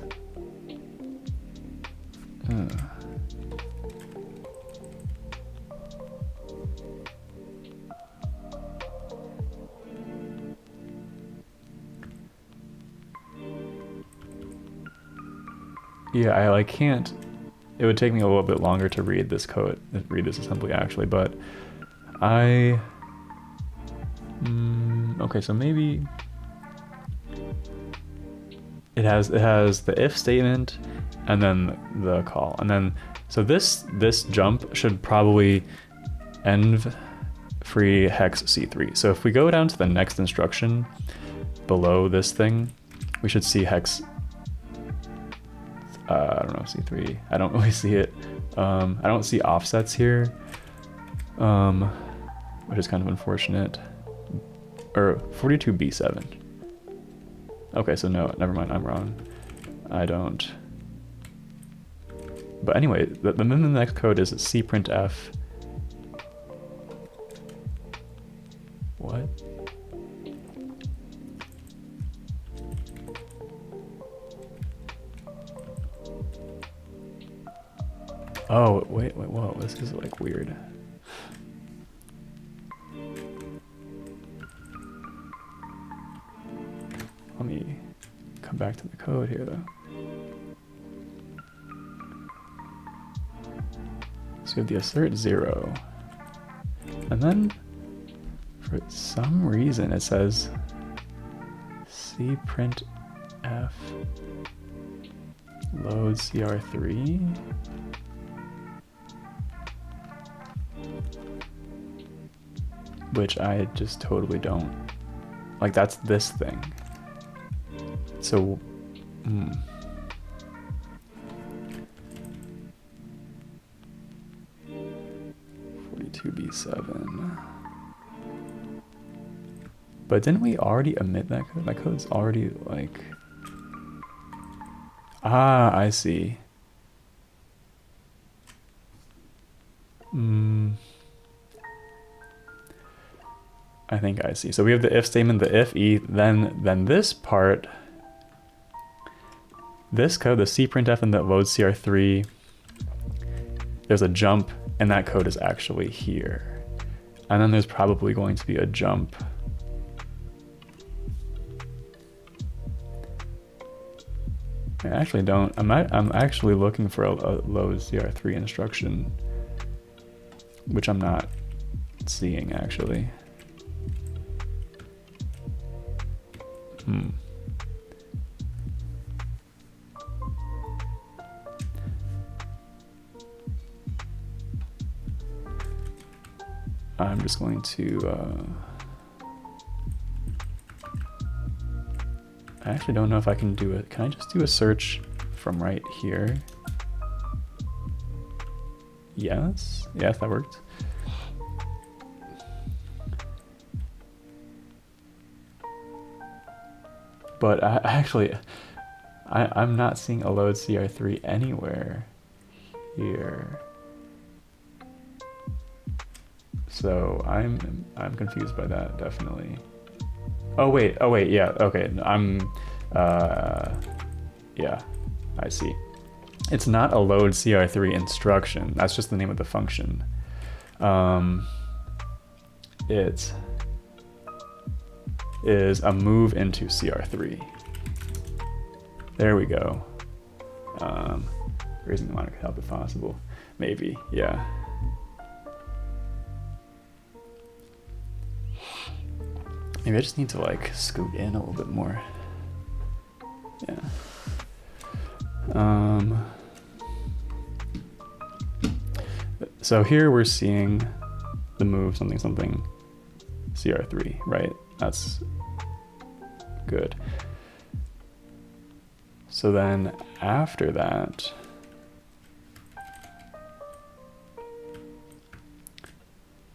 yeah, I like can't. It would take me a little bit longer to read this code, read this assembly actually, but I. Okay, so maybe it has the if statement, and then the call, and then so this jump should probably end free hex C3. So if we go down to the next instruction below this thing, we should see hex. I don't know, C3. I don't really see it. I don't see offsets here, which is kind of unfortunate. Or 42B7. Okay, so no, never mind, I'm wrong. I don't. But anyway, the next code is cprintf. What? Oh, wait, whoa, this is like weird. Let me come back to the code here though. So we have the assert 0. And then for some reason it says cprintf load cr3. Which I just totally don't. Like, that's this thing. So, 42B7. But didn't we already omit that code? That code's already like... Ah, I see. I think I see. So we have the if statement, the if e, then this part, this code, the cprintf and the load cr3, there's a jump, and that code is actually here. And then there's probably going to be a jump. I actually don't. I'm actually looking for a load cr3 instruction, which I'm not seeing actually. I'm just going to I actually don't know if I can do it. Can I just do a search from right here? Yes, that worked. But I'm not seeing a load cr3 anywhere here. So I'm confused by that, definitely. Oh wait, yeah, okay. Yeah, I see. It's not a load cr3 instruction. That's just the name of the function. It is a move into cr3. There we go. Raising the monitor could help if possible. Maybe, yeah. Maybe I just need to like scoot in a little bit more. Yeah. So here we're seeing the move something cr3, right? That's good. So then after that,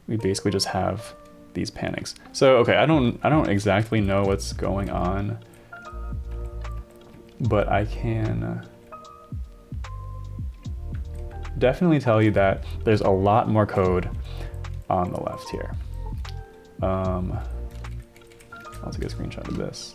we basically just have these panics. So okay, I don't exactly know what's going on, but I can definitely tell you that there's a lot more code on the left here. I'll take a screenshot of this.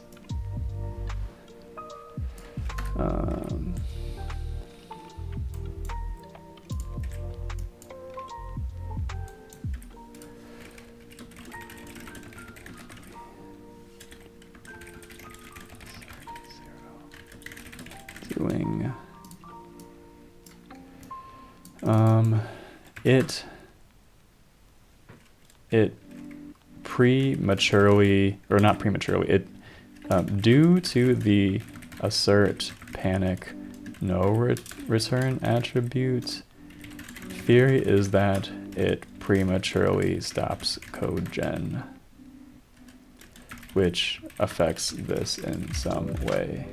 Doing it prematurely, or not prematurely, it due to the assert panic no return attribute, theory is that it prematurely stops code gen, which affects this in some way.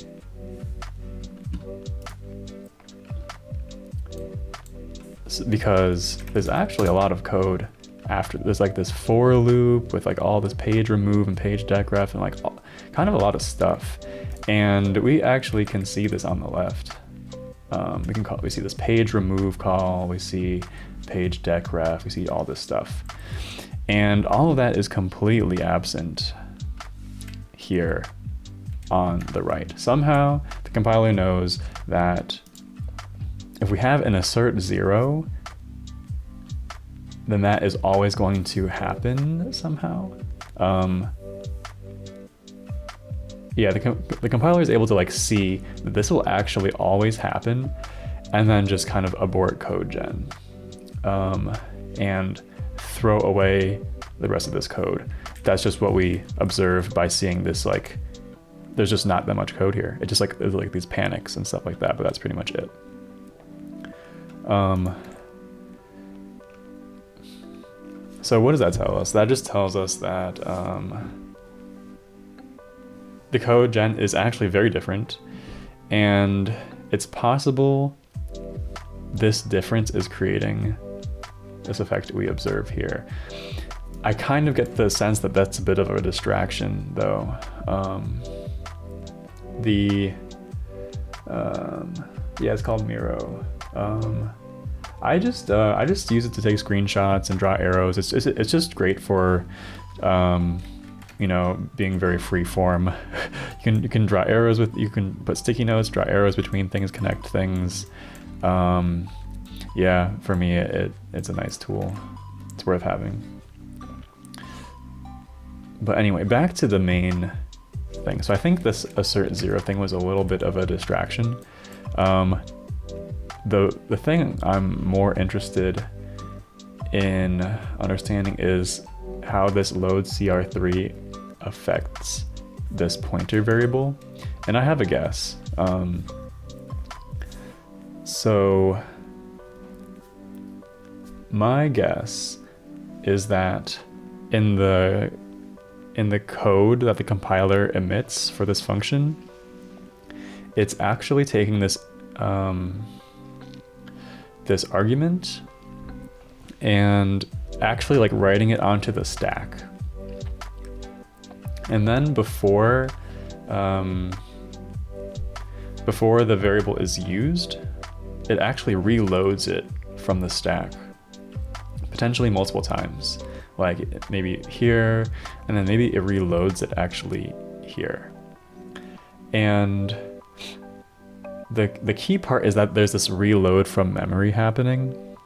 Because there's actually a lot of code after there's like this for loop with like all this page remove and page decref and like kind of a lot of stuff, and we actually can see this on the left. We see this page remove call, we see page decref, we see all this stuff, and all of that is completely absent here on the right. Somehow the compiler knows that if we have an assert 0, then that is always going to happen somehow. Yeah, the compiler is able to like see that this will actually always happen, and then just kind of abort code gen and throw away the rest of this code. That's just what we observe by seeing this, like there's just not that much code here. It just like there's like these panics and stuff like that, but that's pretty much it. So what does that tell us? That just tells us that the code gen is actually very different, and it's possible this difference is creating this effect we observe here. I kind of get the sense that that's a bit of a distraction though. Yeah, it's called Miro. I just use it to take screenshots and draw arrows. It's just great for you know, being very free form. You can draw arrows you can put sticky notes, draw arrows between things, connect things. Yeah, for me it's a nice tool. It's worth having. But anyway, back to the main thing. So I think this assert 0 thing was a little bit of a distraction. The thing I'm more interested in understanding is how this load cr3 affects this pointer variable, and I have a guess. So my guess is that in the code that the compiler emits for this function, it's actually taking this this argument and actually like writing it onto the stack. And then before the variable is used, it actually reloads it from the stack, potentially multiple times. Like maybe here, and then maybe it reloads it actually here. And the key part is that there's this reload from memory happening,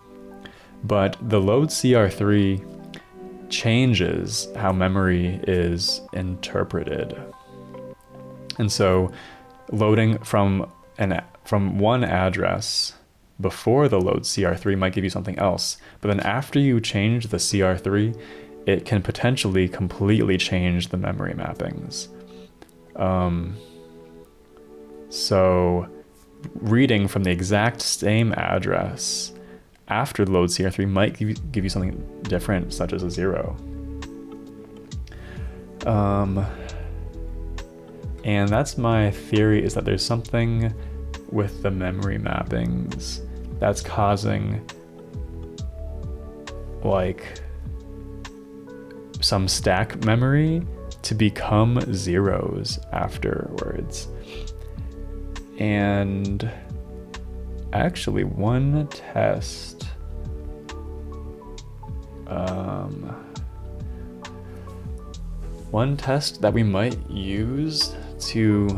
but the load cr3 changes how memory is interpreted. And so loading from one address before the load cr3 might give you something else, but then after you change the cr3, it can potentially completely change the memory mappings. So reading from the exact same address after load cr3 might give you something different, such as a 0. And that's my theory, is that there's something with the memory mappings that's causing like some stack memory to become zeros afterwards. And actually one test, that we might use to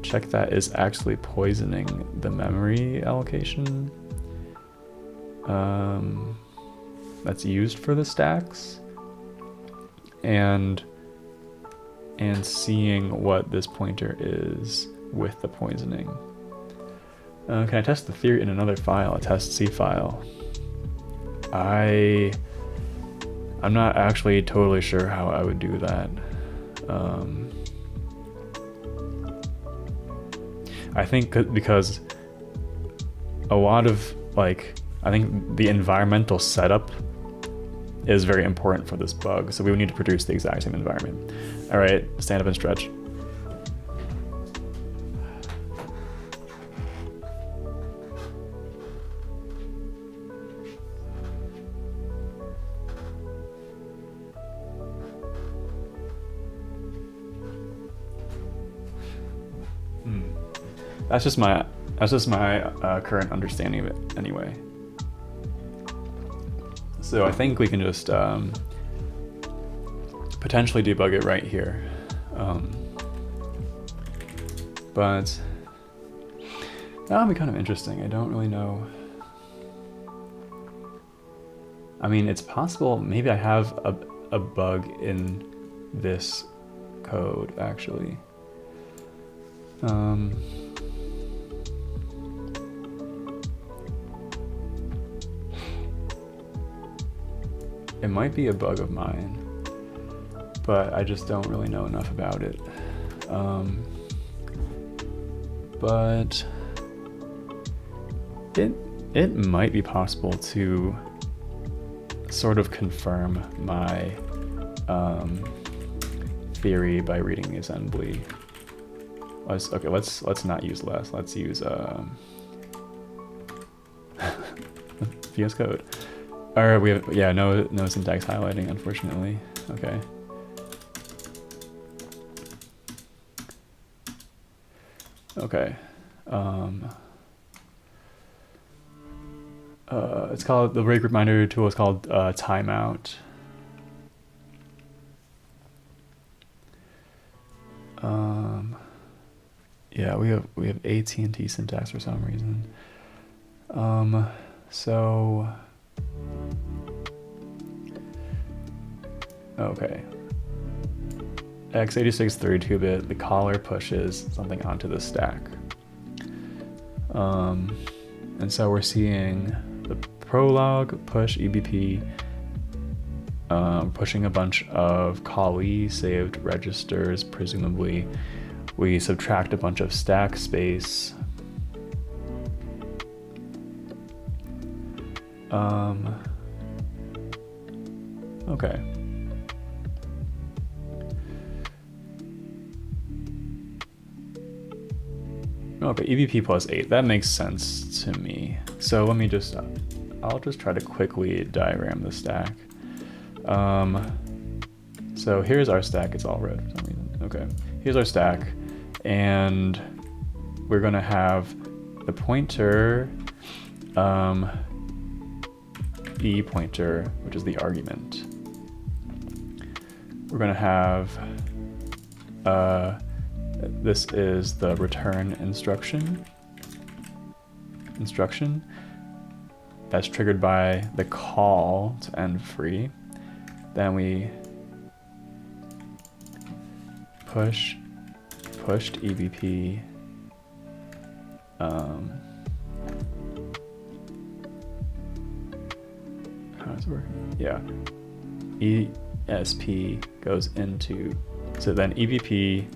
check that is actually poisoning the memory allocation that's used for the stacks, and seeing what this pointer is with the poisoning. Can I test the theory in another file, a test C file? I'm not actually totally sure how I would do that. I think because a lot of, like, I think the environmental setup is very important for this bug, so we would need to produce the exact same environment. All right, stand up and stretch. That's just my current understanding of it anyway. So I think we can just potentially debug it right here. But that would be kind of interesting. I don't really know. I mean, it's possible maybe I have a bug in this code actually. It might be a bug of mine, but I just don't really know enough about it. But it might be possible to sort of confirm my theory by reading assembly. Okay, let's not use less. Let's use VS Code. Or we have, yeah, no syntax highlighting, unfortunately. Okay. Okay. It's called, the break reminder tool is called timeout. Yeah, we have AT&T syntax for some reason. So okay. x86 32-bit, the caller pushes something onto the stack. And so we're seeing the prolog push EBP pushing a bunch of callee saved registers, presumably. We subtract a bunch of stack space. Okay. Okay, EBP plus 8, that makes sense to me. So let me just, I'll just try to quickly diagram the stack. So here's our stack, it's all red for some reason. Okay, here's our stack, and we're gonna have the pointer, E pointer, which is the argument. We're gonna have, this is the return instruction that's triggered by the call to end free. Then we pushed EBP how does it work? Yeah, ESP goes into, so then EBP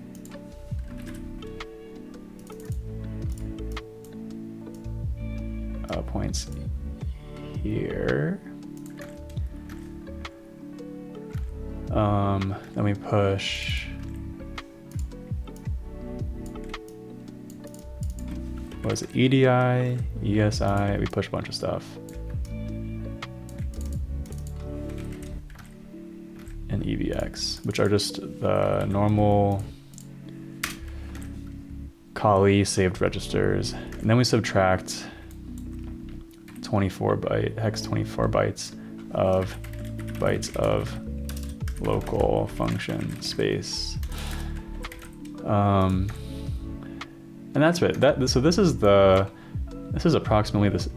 points here. Then we push, what is it, EDI, ESI, we push a bunch of stuff. and EVX, which are just the normal Kali saved registers. And then we subtract hex 24 bytes of local function space. And that's it. So this is approximately this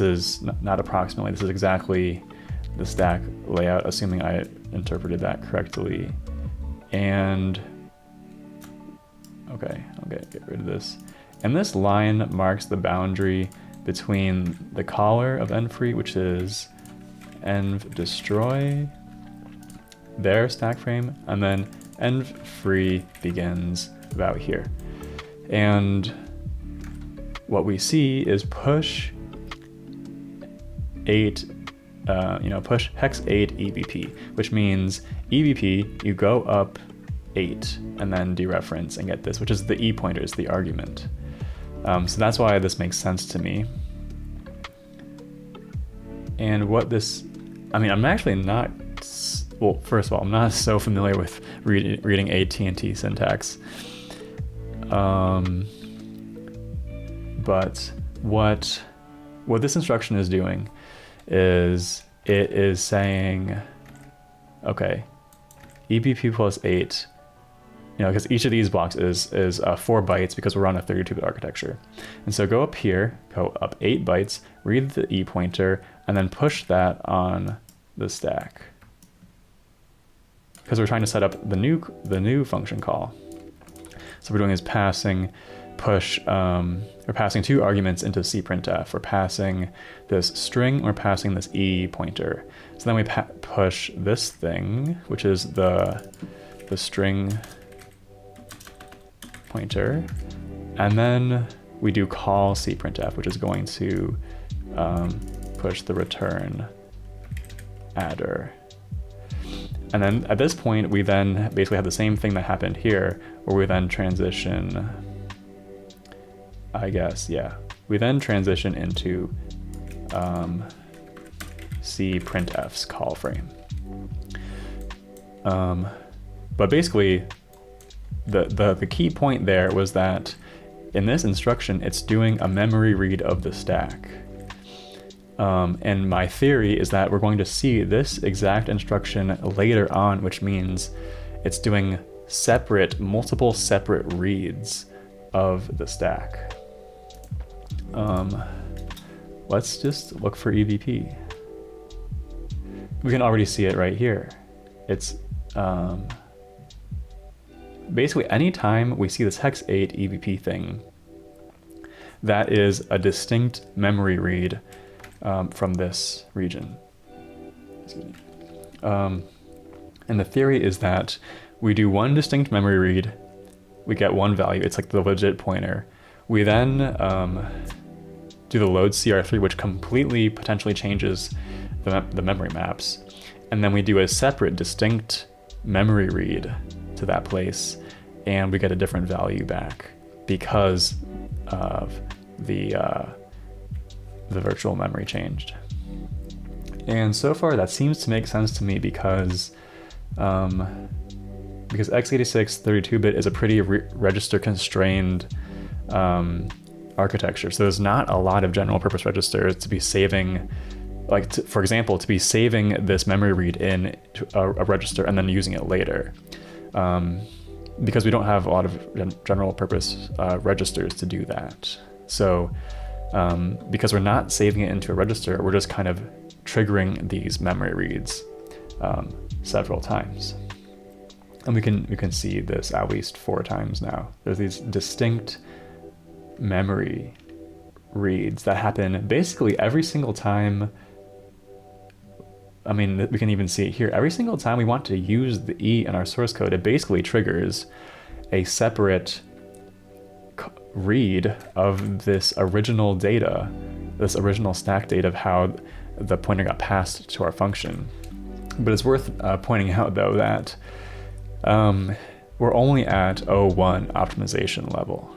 is not approximately, this is exactly the stack layout, assuming I interpreted that correctly. And okay, I'll get rid of this. And this line marks the boundary between the caller of env-free, which is env destroy their stack frame, and then env-free begins about here. And what we see is push 8, push hex 8 EBP, which means EBP, you go up 8 and then dereference and get this, which is the E pointer, is the argument. So that's why this makes sense to me. And what this, I'm actually not, well, first of all, I'm not so familiar with reading AT&T syntax. But what this instruction is doing is it is saying, okay, EBP plus 8, because each of these blocks is 4 bytes because we're on a 32-bit architecture. And so go up here, go up 8 bytes, read the E pointer, and then push that on the stack. Because we're trying to set up the new function call. So what we're doing is passing we're passing 2 arguments into cprintf. We're passing this string, we're passing this E pointer. So then we push this thing, which is the string pointer, and then we do call cprintf, which is going to push the return adder. And then at this point, we then basically have the same thing that happened here, where we then transition, we then transition into cprintf's call frame. But basically, the key point there was that in this instruction, it's doing a memory read of the stack. And my theory is that we're going to see this exact instruction later on, which means it's doing multiple separate reads of the stack. Let's just look for EBP. We can already see it right here. It's basically anytime we see this hex 8 EBP thing, that is a distinct memory read from this region. Excuse me. And the theory is that we do one distinct memory read, we get one value, it's like the legit pointer. We then do the load CR3, which completely potentially changes the memory maps. And then we do a separate distinct memory read to that place, and we get a different value back because of the virtual memory changed. And so far that seems to make sense to me because x86 32-bit is a pretty register constrained architecture. So there's not a lot of general purpose registers to be saving, for example, to be saving this memory read in a register and then using it later. Because we don't have a lot of general purpose registers to do that. So because we're not saving it into a register, we're just kind of triggering these memory reads several times. And we can see this at least 4 times now. There's these distinct memory reads that happen basically every single time. I mean, we can even see it here. Every single time we want to use the E in our source code, it basically triggers a separate read of this original data, this original stack data of how the pointer got passed to our function. But it's worth pointing out, though, that we're only at 0.1 optimization level.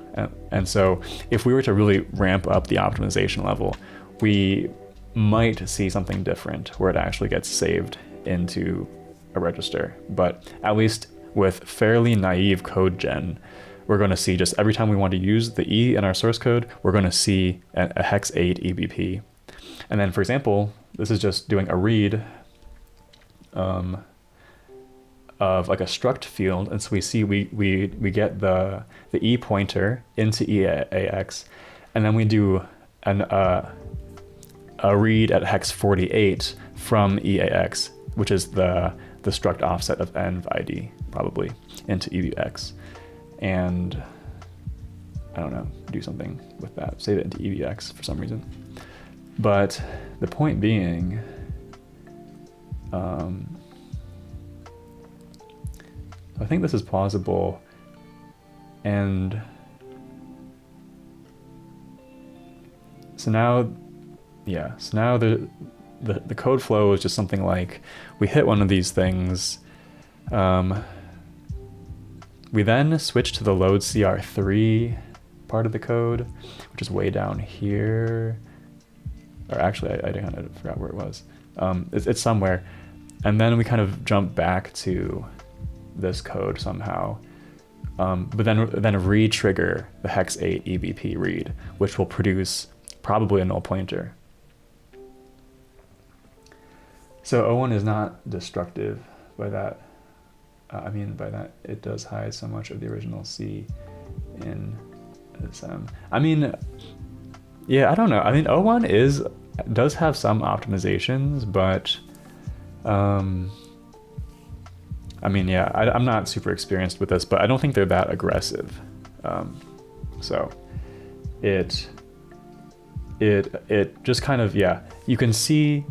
And so if we were to really ramp up the optimization level, we might see something different where it actually gets saved into a register. But at least with fairly naive code gen, we're going to see just every time we want to use the E in our source code, we're going to see a hex 8 EBP. And then, for example, this is just doing a read of like a struct field, and so we see we get the E pointer into EAX, and then we do a read at hex 48 from EAX, which is the struct offset of env ID probably into EBX, and I don't know, do something with that, save it into EBX for some reason. But the point being, I think this is plausible, and so now, yeah, so now the code flow is just something like, we hit one of these things, we then switch to the load CR3 part of the code, which is way down here, or actually I kind of forgot where it was. It's somewhere, and then we kind of jump back to this code somehow, but then re-trigger the hex 8 EBP read, which will produce probably a null pointer. So O1 is not destructive by that. I mean, by that it does hide so much of the original C in SM. I mean, yeah, I don't know. I mean, O1 does have some optimizations, but I mean, yeah, I'm not super experienced with this, but I don't think they're that aggressive. So it just kind of, yeah, you can see,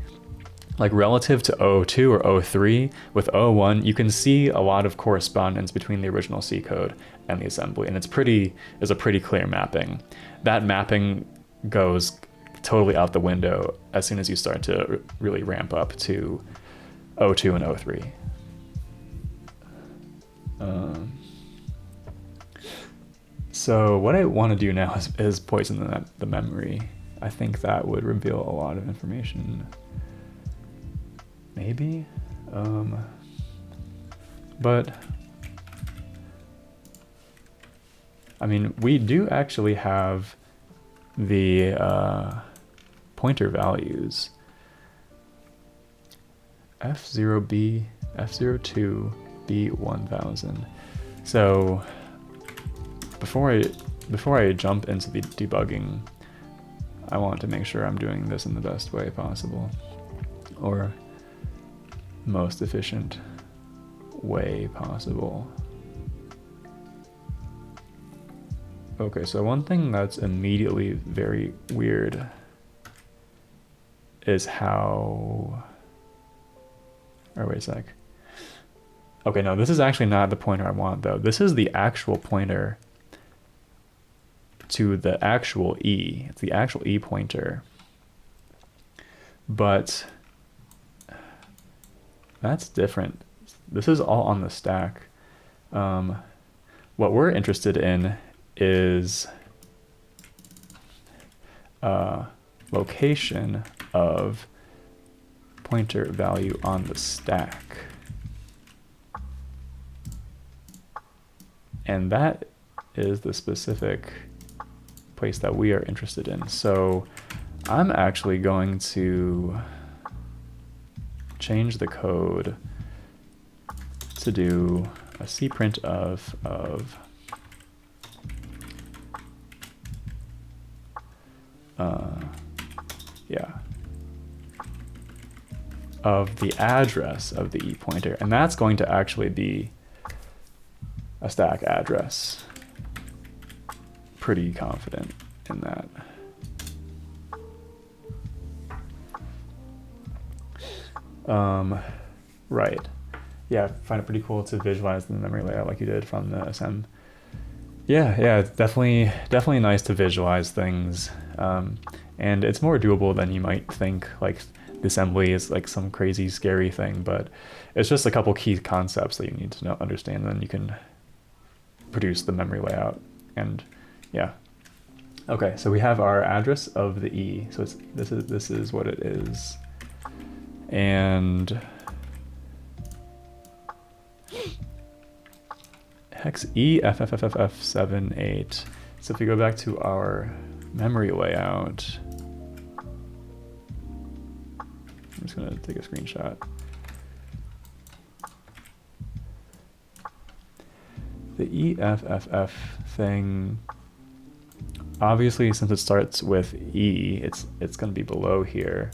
like, relative to O2 or O3, with O1, you can see a lot of correspondence between the original C code and the assembly, and it's a pretty clear mapping. That mapping goes totally out the window as soon as you start to really ramp up to O2 and O3. So what I want to do now is poison the memory. I think that would reveal a lot of information. Maybe? But I mean, we do actually have the pointer values. F0B, F02, B1000. So before I jump into the debugging, I want to make sure I'm doing this in the best way possible, or most efficient way possible. Okay, so one thing that's immediately very weird is how, or wait a sec. Okay, no, this is actually not the pointer I want though. This is the actual pointer to the actual E. It's the actual E pointer. But that's different. This is all on the stack. What we're interested in is location of pointer value on the stack. And that is the specific place that we are interested in. So I'm actually going to change the code to do a cprint of the address of the E pointer, and that's going to actually be a stack address. Pretty confident in that. Right. Yeah, I find it pretty cool to visualize the memory layout like you did from the SM. Yeah, it's definitely nice to visualize things. And it's more doable than you might think. Like, the assembly is like some crazy scary thing, but it's just a couple key concepts that you need to understand, and then you can produce the memory layout. And yeah. Okay, so we have our address of the E. So this is what it is. And hex EFFFF78. So if we go back to our memory layout, I'm just gonna take a screenshot. The EFFF thing, obviously since it starts with E, it's gonna be below here.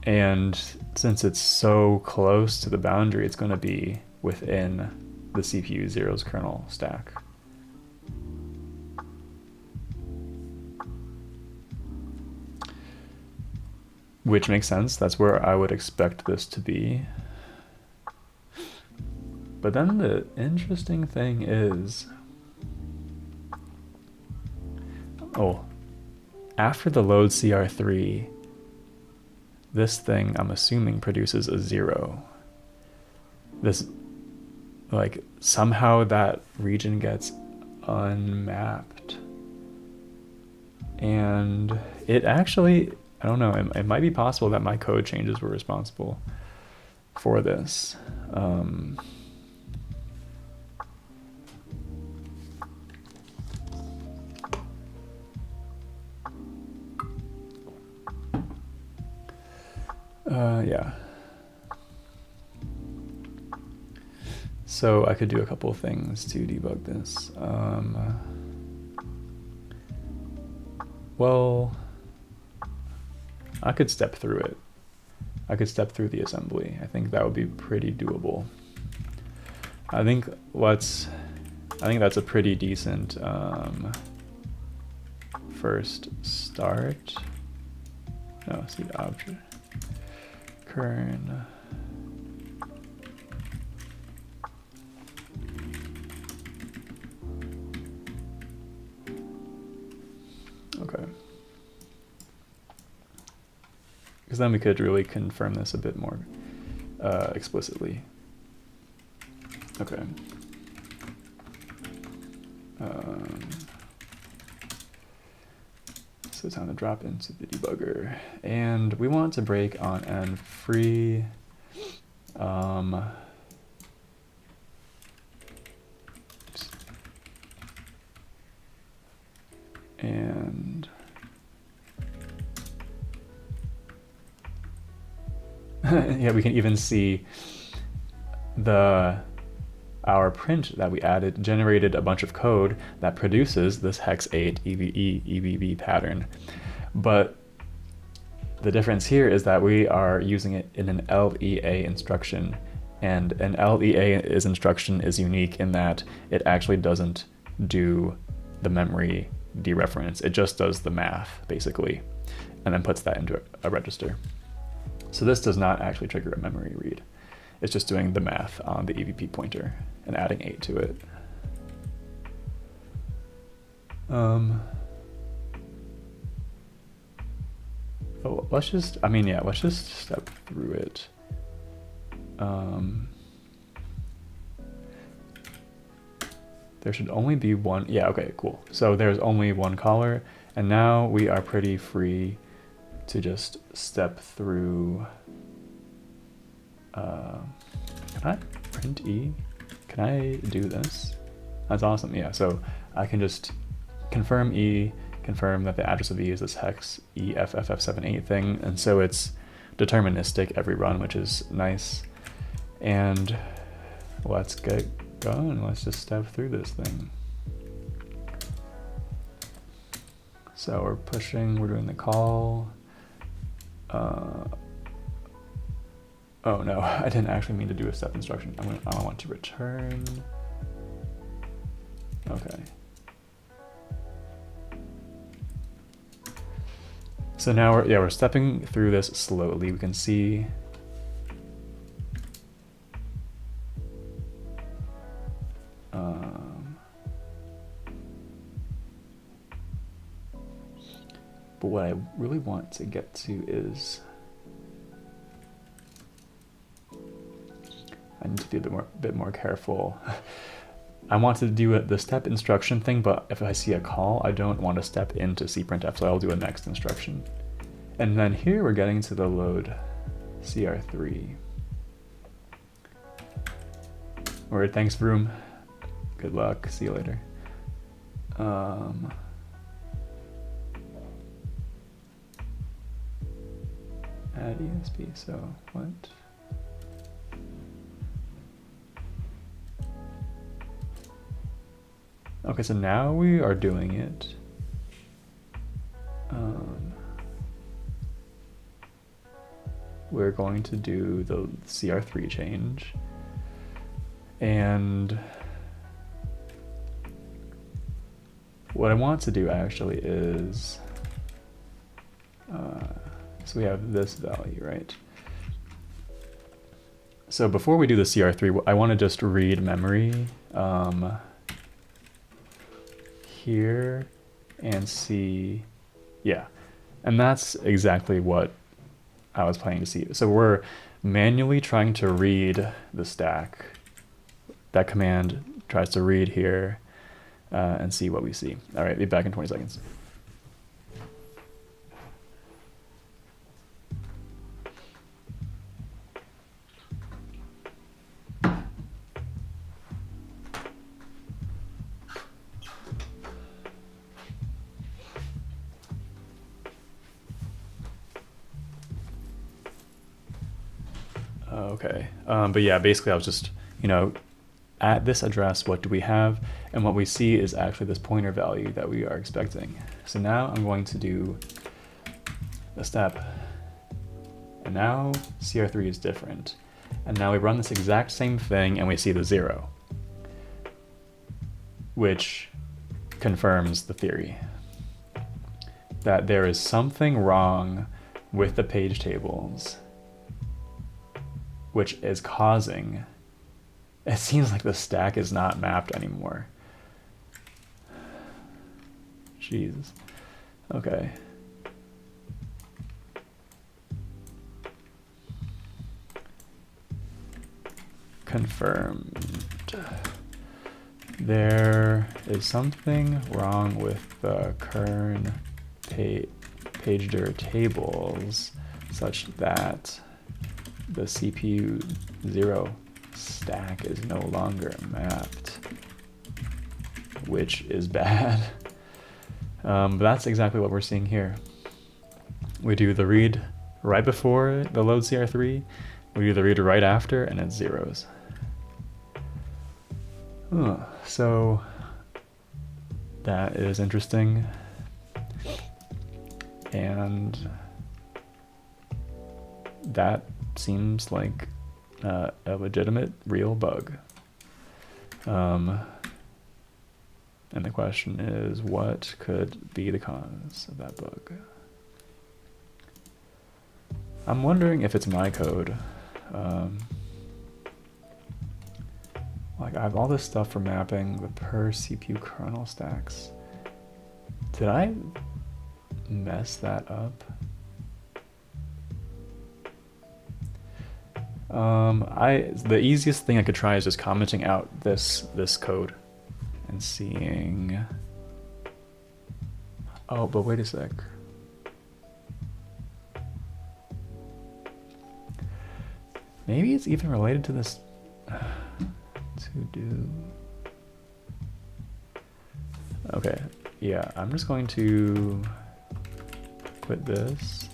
And since it's so close to the boundary, it's gonna be within the CPU zeros kernel stack. Which makes sense, that's where I would expect this to be. But then the interesting thing is, oh, after the load CR3, this thing, I'm assuming, produces a 0. This, like, somehow that region gets unmapped. And it actually, I don't know, it might be possible that my code changes were responsible for this. Yeah. So I could do a couple of things to debug this. Well, I could step through it. I could step through the assembly. I think that would be pretty doable. I think that's a pretty decent first start. No, see the object. Kern. Okay. Because then we could really confirm this a bit more explicitly. Okay. So it's time to drop into the debugger, and we want to break on n free. And yeah, we can even see our print that we added generated a bunch of code that produces this hex 8 EBB pattern. But the difference here is that we are using it in an LEA instruction, and an LEA instruction is unique in that it actually doesn't do the memory dereference. It just does the math, basically, and then puts that into a register. So this does not actually trigger a memory read. It's just doing the math on the EVP pointer and adding 8 to it. Oh, let's just step through it. There should only be one. Yeah, okay, cool. So there's only one caller, and now we are pretty free to just step through. Can I print E? Can I do this? That's awesome. Yeah, so I can just confirm E, confirm that the address of E is this hex EFFF78 thing, and so it's deterministic every run, which is nice. And let's get going. Let's just step through this thing. So we're pushing, we're doing the call. Oh no, I didn't actually mean to do a step instruction. I want to return. Okay. So now we're stepping through this slowly. We can see but what I really want to get to is I need to be a bit more careful. I want to do the step instruction thing, but if I see a call, I don't want to step into cprintf, so I'll do a next instruction. And then here we're getting to the load CR3. Word, thanks, Vroom. Good luck. See you later. Add ESP, so what? Okay, so now we are doing it. We're going to do the CR3 change. And what I want to do actually is, so we have this value, right? So before we do the CR3, I want to just read memory here and see, yeah. And that's exactly what I was planning to see. So we're manually trying to read the stack. That command tries to read here and see what we see. All right, be back in 20 seconds. Okay, but yeah, basically I was just, at this address, what do we have? And what we see is actually this pointer value that we are expecting. So now I'm going to do a step. And now CR3 is different. And now we run this exact same thing and we see the 0, which confirms the theory that there is something wrong with the page tables, which is causing, it seems like the stack is not mapped anymore. Jesus. Okay. Confirmed. There is something wrong with the kern pager tables such that the CPU 0 stack is no longer mapped, which is bad. But that's exactly what we're seeing here. We do the read right before the load CR3, we do the read right after, and it zeros. So that is interesting. And that seems like a legitimate, real bug. And the question is, what could be the cause of that bug? I'm wondering if it's my code. Like, I have all this stuff for mapping the per CPU kernel stacks. Did I mess that up? The easiest thing I could try is just commenting out this code and seeing. Oh, but wait a sec. Maybe it's even related to this to do. Okay, yeah, I'm just going to quit this.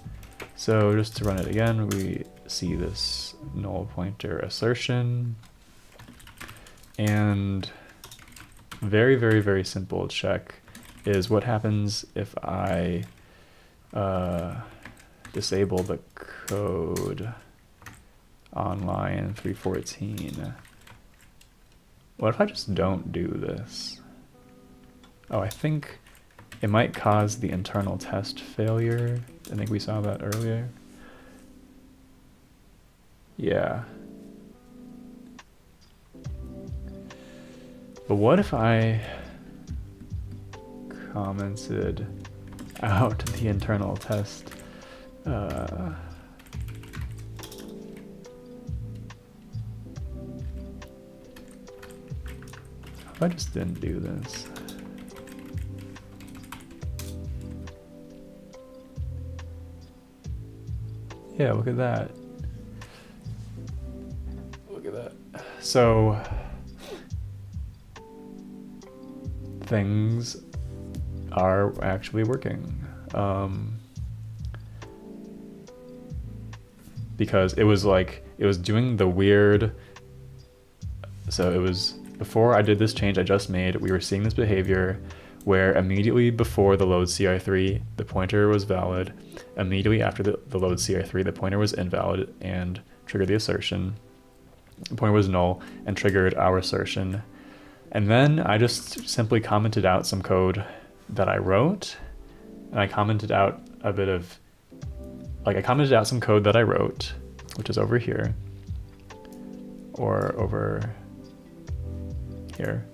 So just to run it again, we see this null pointer assertion, and very, very, very simple check is what happens if I disable the code on line 314. What if I just don't do this? Oh, I think it might cause the internal test failure. I think we saw that earlier. Yeah. But what if I commented out the internal test? If I just didn't do this. Yeah, look at that. Look at that. So things are actually working. Because it was doing the weird, so it was before I did this change I just made, we were seeing this behavior where immediately before the load CI3, the pointer was valid. Immediately after the load CI3, the pointer was invalid and triggered the assertion. The pointer was null and triggered our assertion. And then I just simply commented out some code that I wrote. And I commented out a bit of, I commented out some code that I wrote, which is over here, or over here,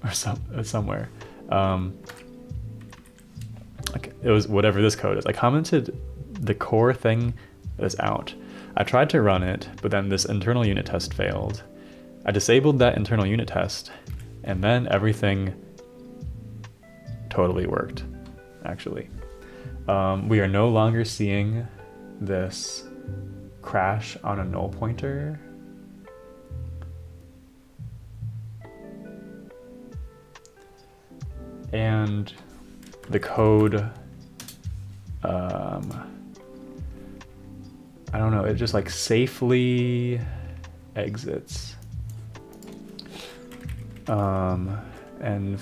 or somewhere. It was whatever this code is. I commented the core thing that is out. I tried to run it, but then this internal unit test failed. I disabled that internal unit test, and then everything totally worked, actually. We are no longer seeing this crash on a null pointer. And the code, I don't know, it just safely exits. And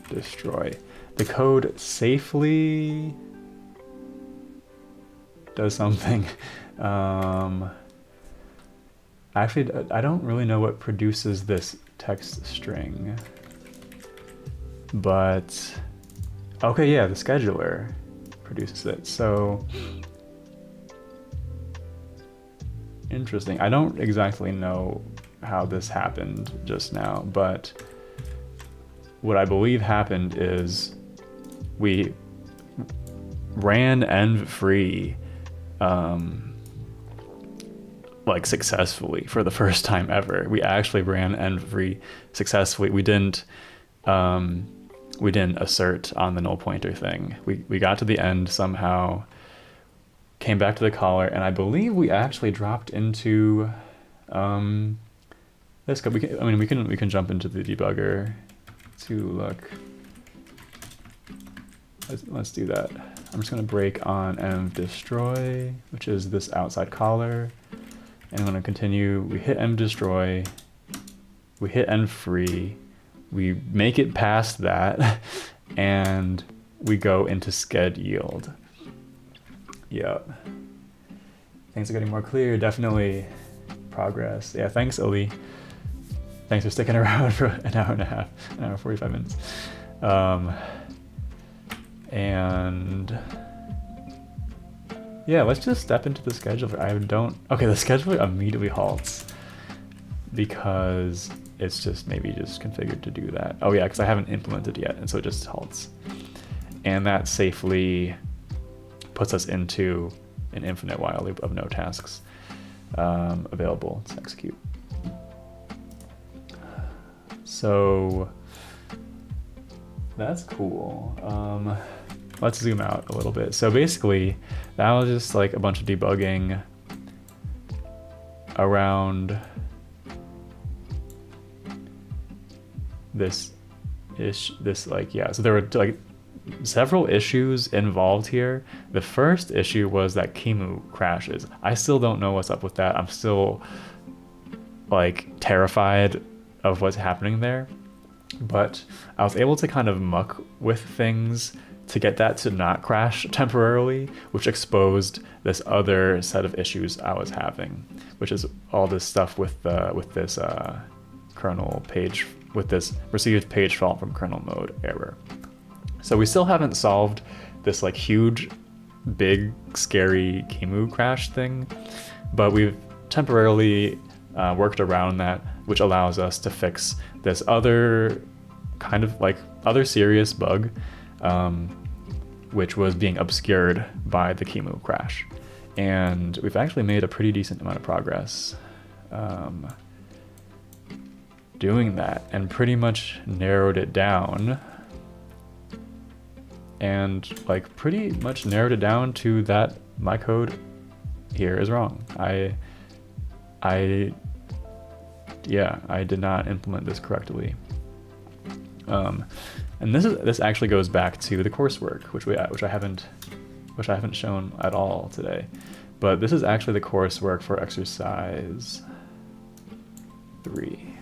destroy. The code safely does something. Actually, I don't really know what produces this text string. But, okay, yeah, the scheduler produces it. So, interesting. I don't exactly know how this happened just now, but what I believe happened is we ran env-free successfully for the first time ever. We actually ran env-free successfully. We didn't assert on the null pointer thing. We got to the end somehow, came back to the caller, and I believe we actually dropped into this code. We can jump into the debugger to look. Let's do that. I'm just gonna break on env destroy, which is this outside caller, and I'm gonna continue. We hit env destroy, we hit env free, we make it past that, and we go into sched yield. Yep. Things are getting more clear, definitely progress. Yeah, thanks, Oli. Thanks for sticking around for an hour and a half, an hour 45 minutes. And yeah, let's just step into the scheduler. Okay, the scheduler immediately halts because it's just maybe just configured to do that. Oh yeah, because I haven't implemented yet, and so it just halts. And that safely puts us into an infinite while loop of no tasks available to execute. So that's cool. Let's zoom out a little bit. So basically, that was just a bunch of debugging around this so there were several issues involved here. The first issue was that Kimu crashes. I still don't know what's up with that. I'm still terrified of what's happening there, but I was able to kind of muck with things to get that to not crash temporarily, which exposed this other set of issues I was having, which is all this stuff with this kernel page, with this received page fault from kernel mode error. So we still haven't solved this huge, big, scary Kimu crash thing, but we've temporarily worked around that, which allows us to fix this other kind of other serious bug, which was being obscured by the Kimu crash. And we've actually made a pretty decent amount of progress doing that, and pretty much narrowed it down. And pretty much narrowed it down to that my code here is wrong. I did not implement this correctly. And this actually goes back to the coursework, which I haven't shown at all today. But this is actually the coursework for exercise 3.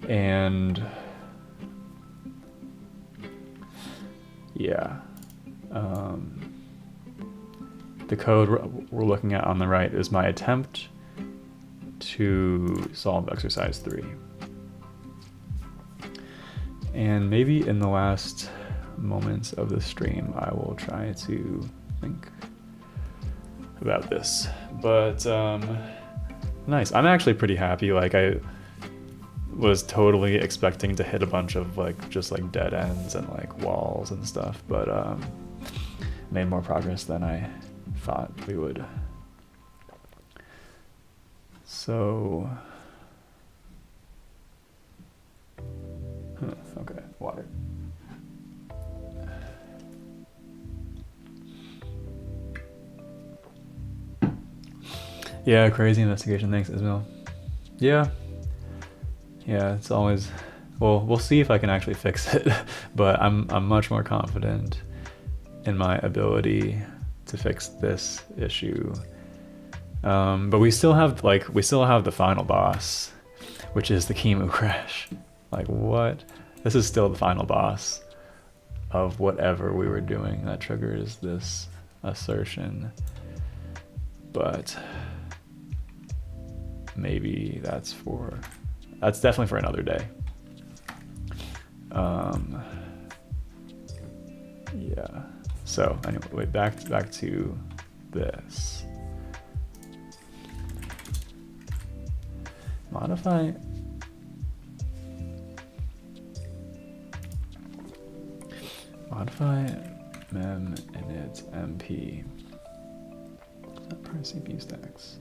And yeah, the code we're looking at on the right is my attempt to solve exercise 3. And maybe in the last moments of the stream, I will try to think about this. But nice. I'm actually pretty happy. Like, I was totally expecting to hit a bunch of just dead ends and walls and stuff, but made more progress than I thought we would. So, okay, water. Yeah, crazy investigation. Thanks, Ismail. Yeah, it's always, well, we'll see if I can actually fix it, but I'm much more confident in my ability to fix this issue. But we still have the final boss, which is the Kimu crash. What? This is still the final boss of whatever we were doing that triggers this assertion. But maybe that's definitely for another day. Yeah. So anyway, back to this. Modify mem init mp. Not per CPU stacks.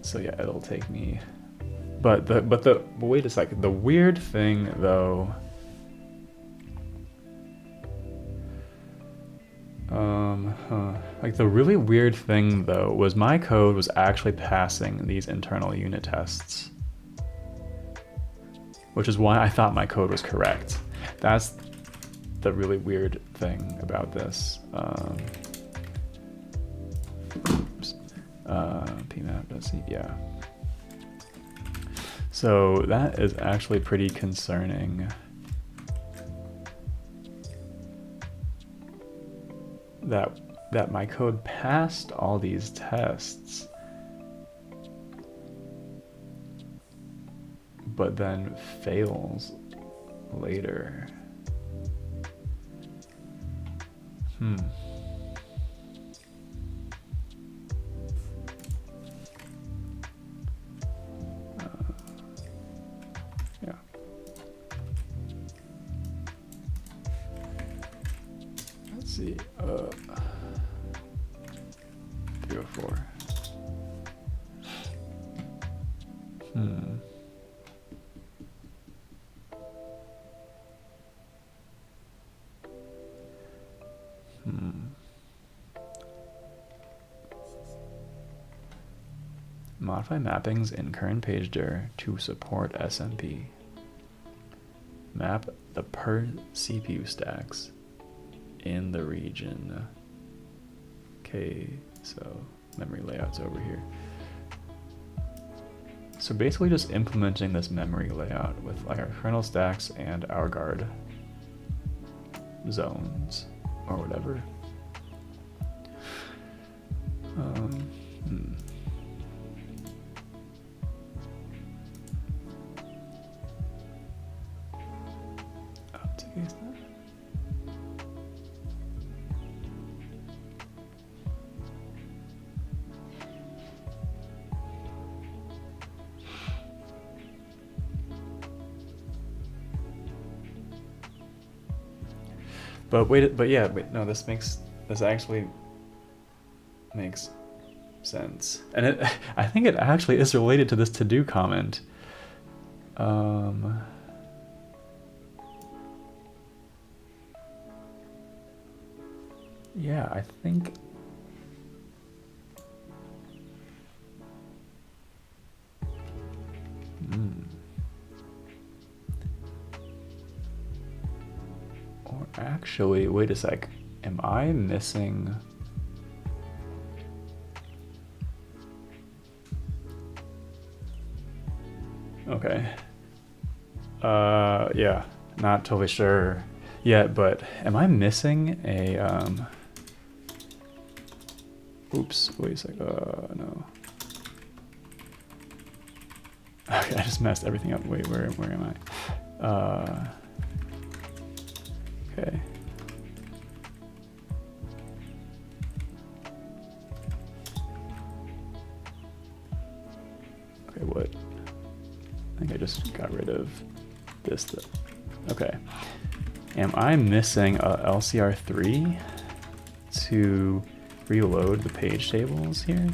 So yeah, it'll take me. But wait a second. The weird thing though. The really weird thing though was my code was actually passing these internal unit tests, which is why I thought my code was correct. That's the really weird thing about this. Pmap.c, yeah. So that is actually pretty concerning. That my code passed all these tests, but then fails later. Yeah. Let's see. 304. Modify mappings in current pagedir to support SMP. Map the per CPU stacks in the region. Okay, so memory layout's over here. So basically just implementing this memory layout with our kernel stacks and our guard zones or whatever. no, this actually makes sense. And I think it actually is related to this to-do comment. Yeah, I think... Or actually, wait a sec. Am I missing... Okay. Yeah, not totally sure yet, but am I missing a, oops, wait a sec, no. Okay, I just messed everything up. Wait, where am I? Okay. Okay, what? I think I just got rid of this. Okay. Am I missing a LCR3 to reload the page tables here?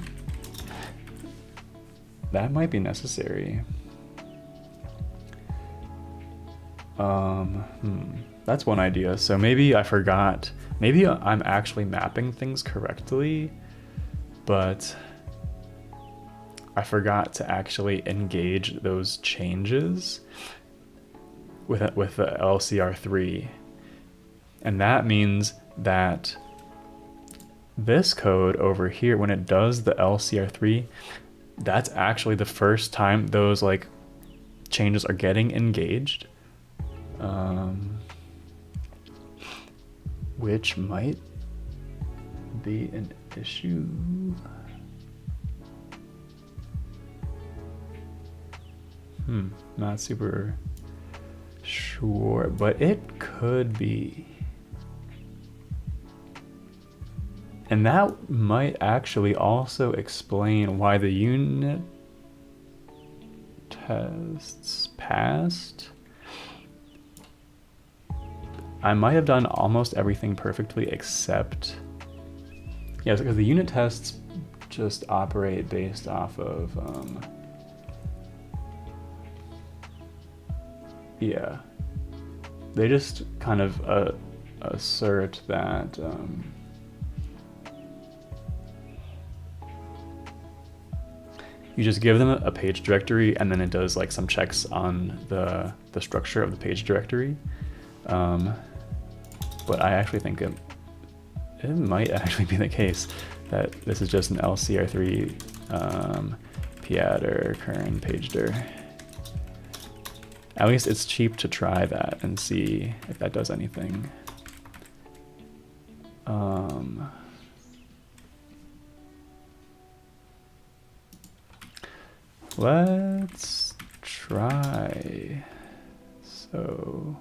That might be necessary. That's one idea. So maybe I forgot, maybe I'm actually mapping things correctly, but I forgot to actually engage those changes with the LCR3. And that means that this code over here, when it does the LCR3, that's actually the first time those like changes are getting engaged. Which might be an issue. Not super sure, but it could be. And that might actually also explain why the unit tests passed. I might have done almost everything perfectly except... Yeah, because the unit tests just operate based off of... yeah. They just kind of assert that... you just give them a page directory, and then it does like some checks on the structure of the page directory. But I actually think it might actually be the case that this is just an LCR3 piatter kern pagedir. At least it's cheap to try that and see if that does anything. Let's try. So,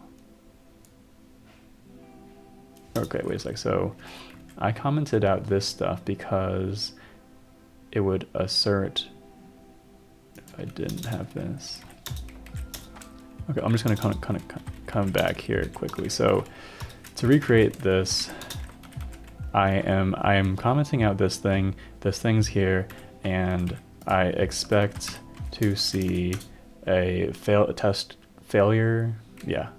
okay, wait a sec. So I commented out this stuff because it would assert if I didn't have this. Okay, I'm just gonna kind of come back here quickly. So to recreate this, I am commenting out this thing's here, and I expect to see a test failure, yeah,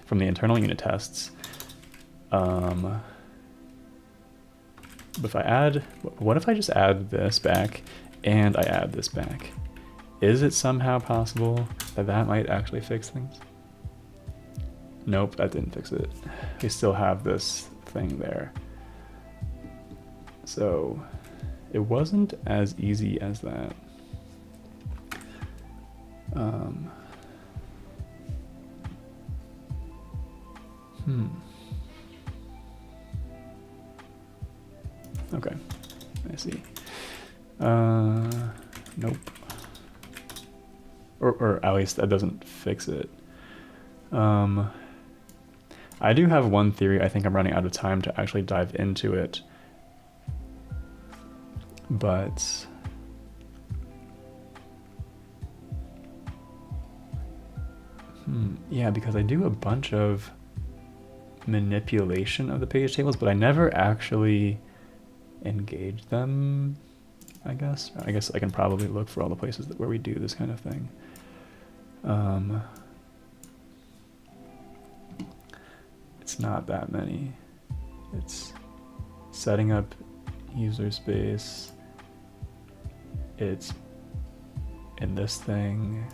from the internal unit tests. But if I add, what if I just add this back and I add this back? Is it somehow possible that that might actually fix things? Nope, that didn't fix it. We still have this thing there. So it wasn't as easy as that. Okay, I see. Nope. Or at least that doesn't fix it. I do have one theory. I think I'm running out of time to actually dive into it. But yeah, because I do a bunch of manipulation of the page tables, but I never actually engaged them, I guess. I guess I can probably look for all the places where we do this kind of thing. It's not that many. It's setting up user space. It's in this thing.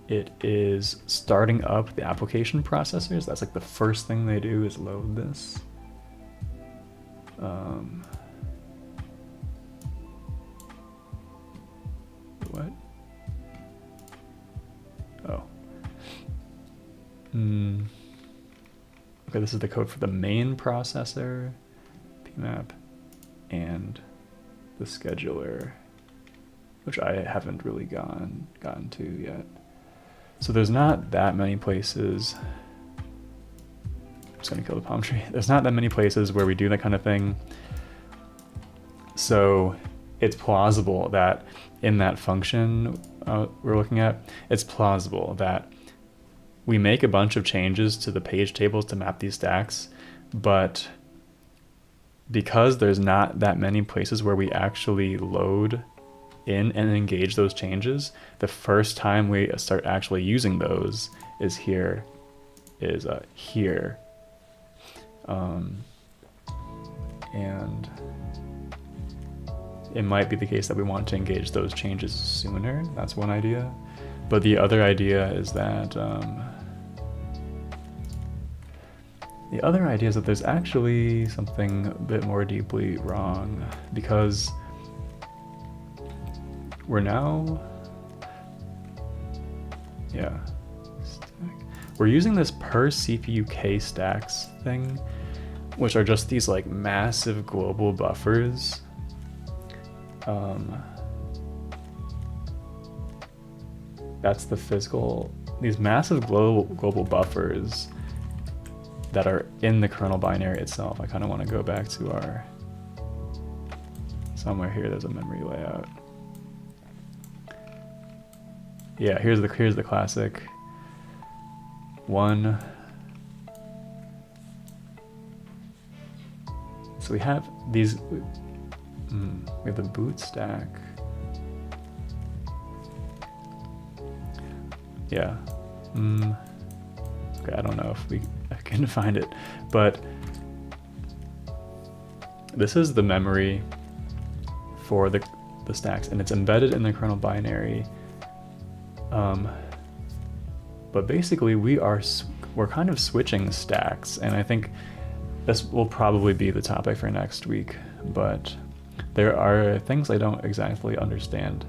It is starting up the application processors. That's like the first thing they do is load this. What? Oh. Okay, this is the code for the main processor, pmap, and the scheduler, which I haven't really gotten to yet. So there's not that many places. I'm just gonna kill the palm tree. There's not that many places where we do that kind of thing. So it's plausible that in that function we're looking at, it's plausible that we make a bunch of changes to the page tables to map these stacks, but because there's not that many places where we actually load in and engage those changes, the first time we start actually using those is here. And it might be the case that we want to engage those changes sooner. That's one idea. But the other idea is that there's actually something a bit more deeply wrong, because we're now, we're using this per CPU K stacks thing, which are just these like massive global buffers. That's the physical, these massive global buffers that are in the kernel binary itself. I kind of want to go back to our, somewhere here there's a memory layout. Yeah, here's the classic one. So we have these, we have the boot stack. Yeah. Okay, I don't know if I can find it, but this is the memory for the stacks, and it's embedded in the kernel binary. But basically we're kind of switching stacks, and I think this will probably be the topic for next week, but there are things I don't exactly understand.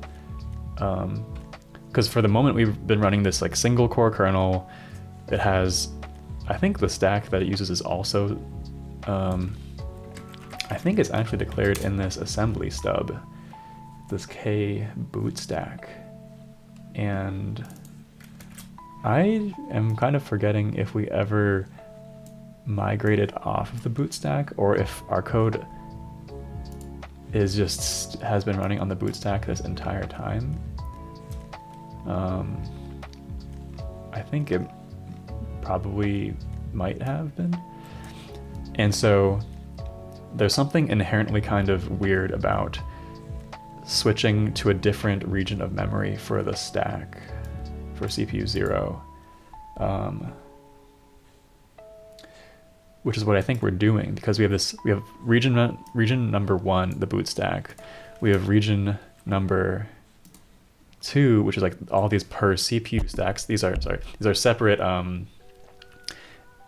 Because for the moment we've been running this like single core kernel. It has, I think the stack that it uses is also, I think it's actually declared in this assembly stub, this K boot stack. And I am kind of forgetting if we ever migrated off of the boot stack, or if our code is just has been running on the boot stack this entire time. I think it probably might have been. And so there's something inherently kind of weird about switching to a different region of memory for the stack for CPU 0, which is what I think we're doing, because we have region number 1, the boot stack. We have region number 2, which is like all these per CPU stacks. These are separate.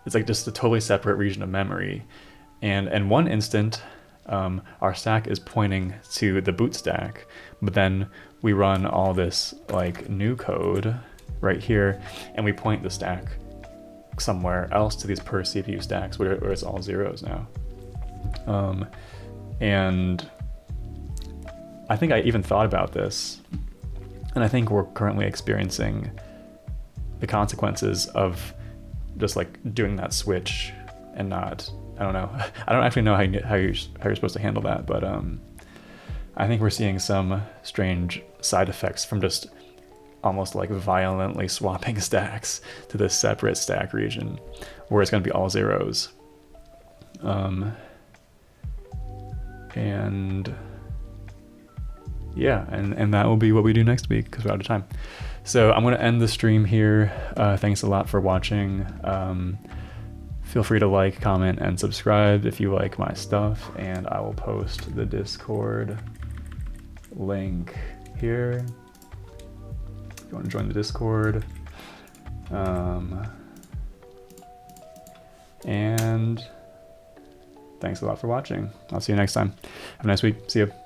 It's like just a totally separate region of memory. And in one instant, our stack is pointing to the boot stack, but then we run all this like new code right here, and we point the stack somewhere else to these per CPU stacks where it's all zeros now. And I think I even thought about this, and I think we're currently experiencing the consequences of just like doing that switch and not, I don't know. I don't actually know how you're supposed to handle that, but I think we're seeing some strange side effects from just almost like violently swapping stacks to this separate stack region where it's going to be all zeros. And yeah, and that will be what we do next week because we're out of time. So I'm going to end the stream here. Thanks a lot for watching. Feel free to like, comment, and subscribe if you like my stuff, and I will post the Discord link here if you want to join the Discord. And thanks a lot for watching. I'll see you next time. Have a nice week. See you.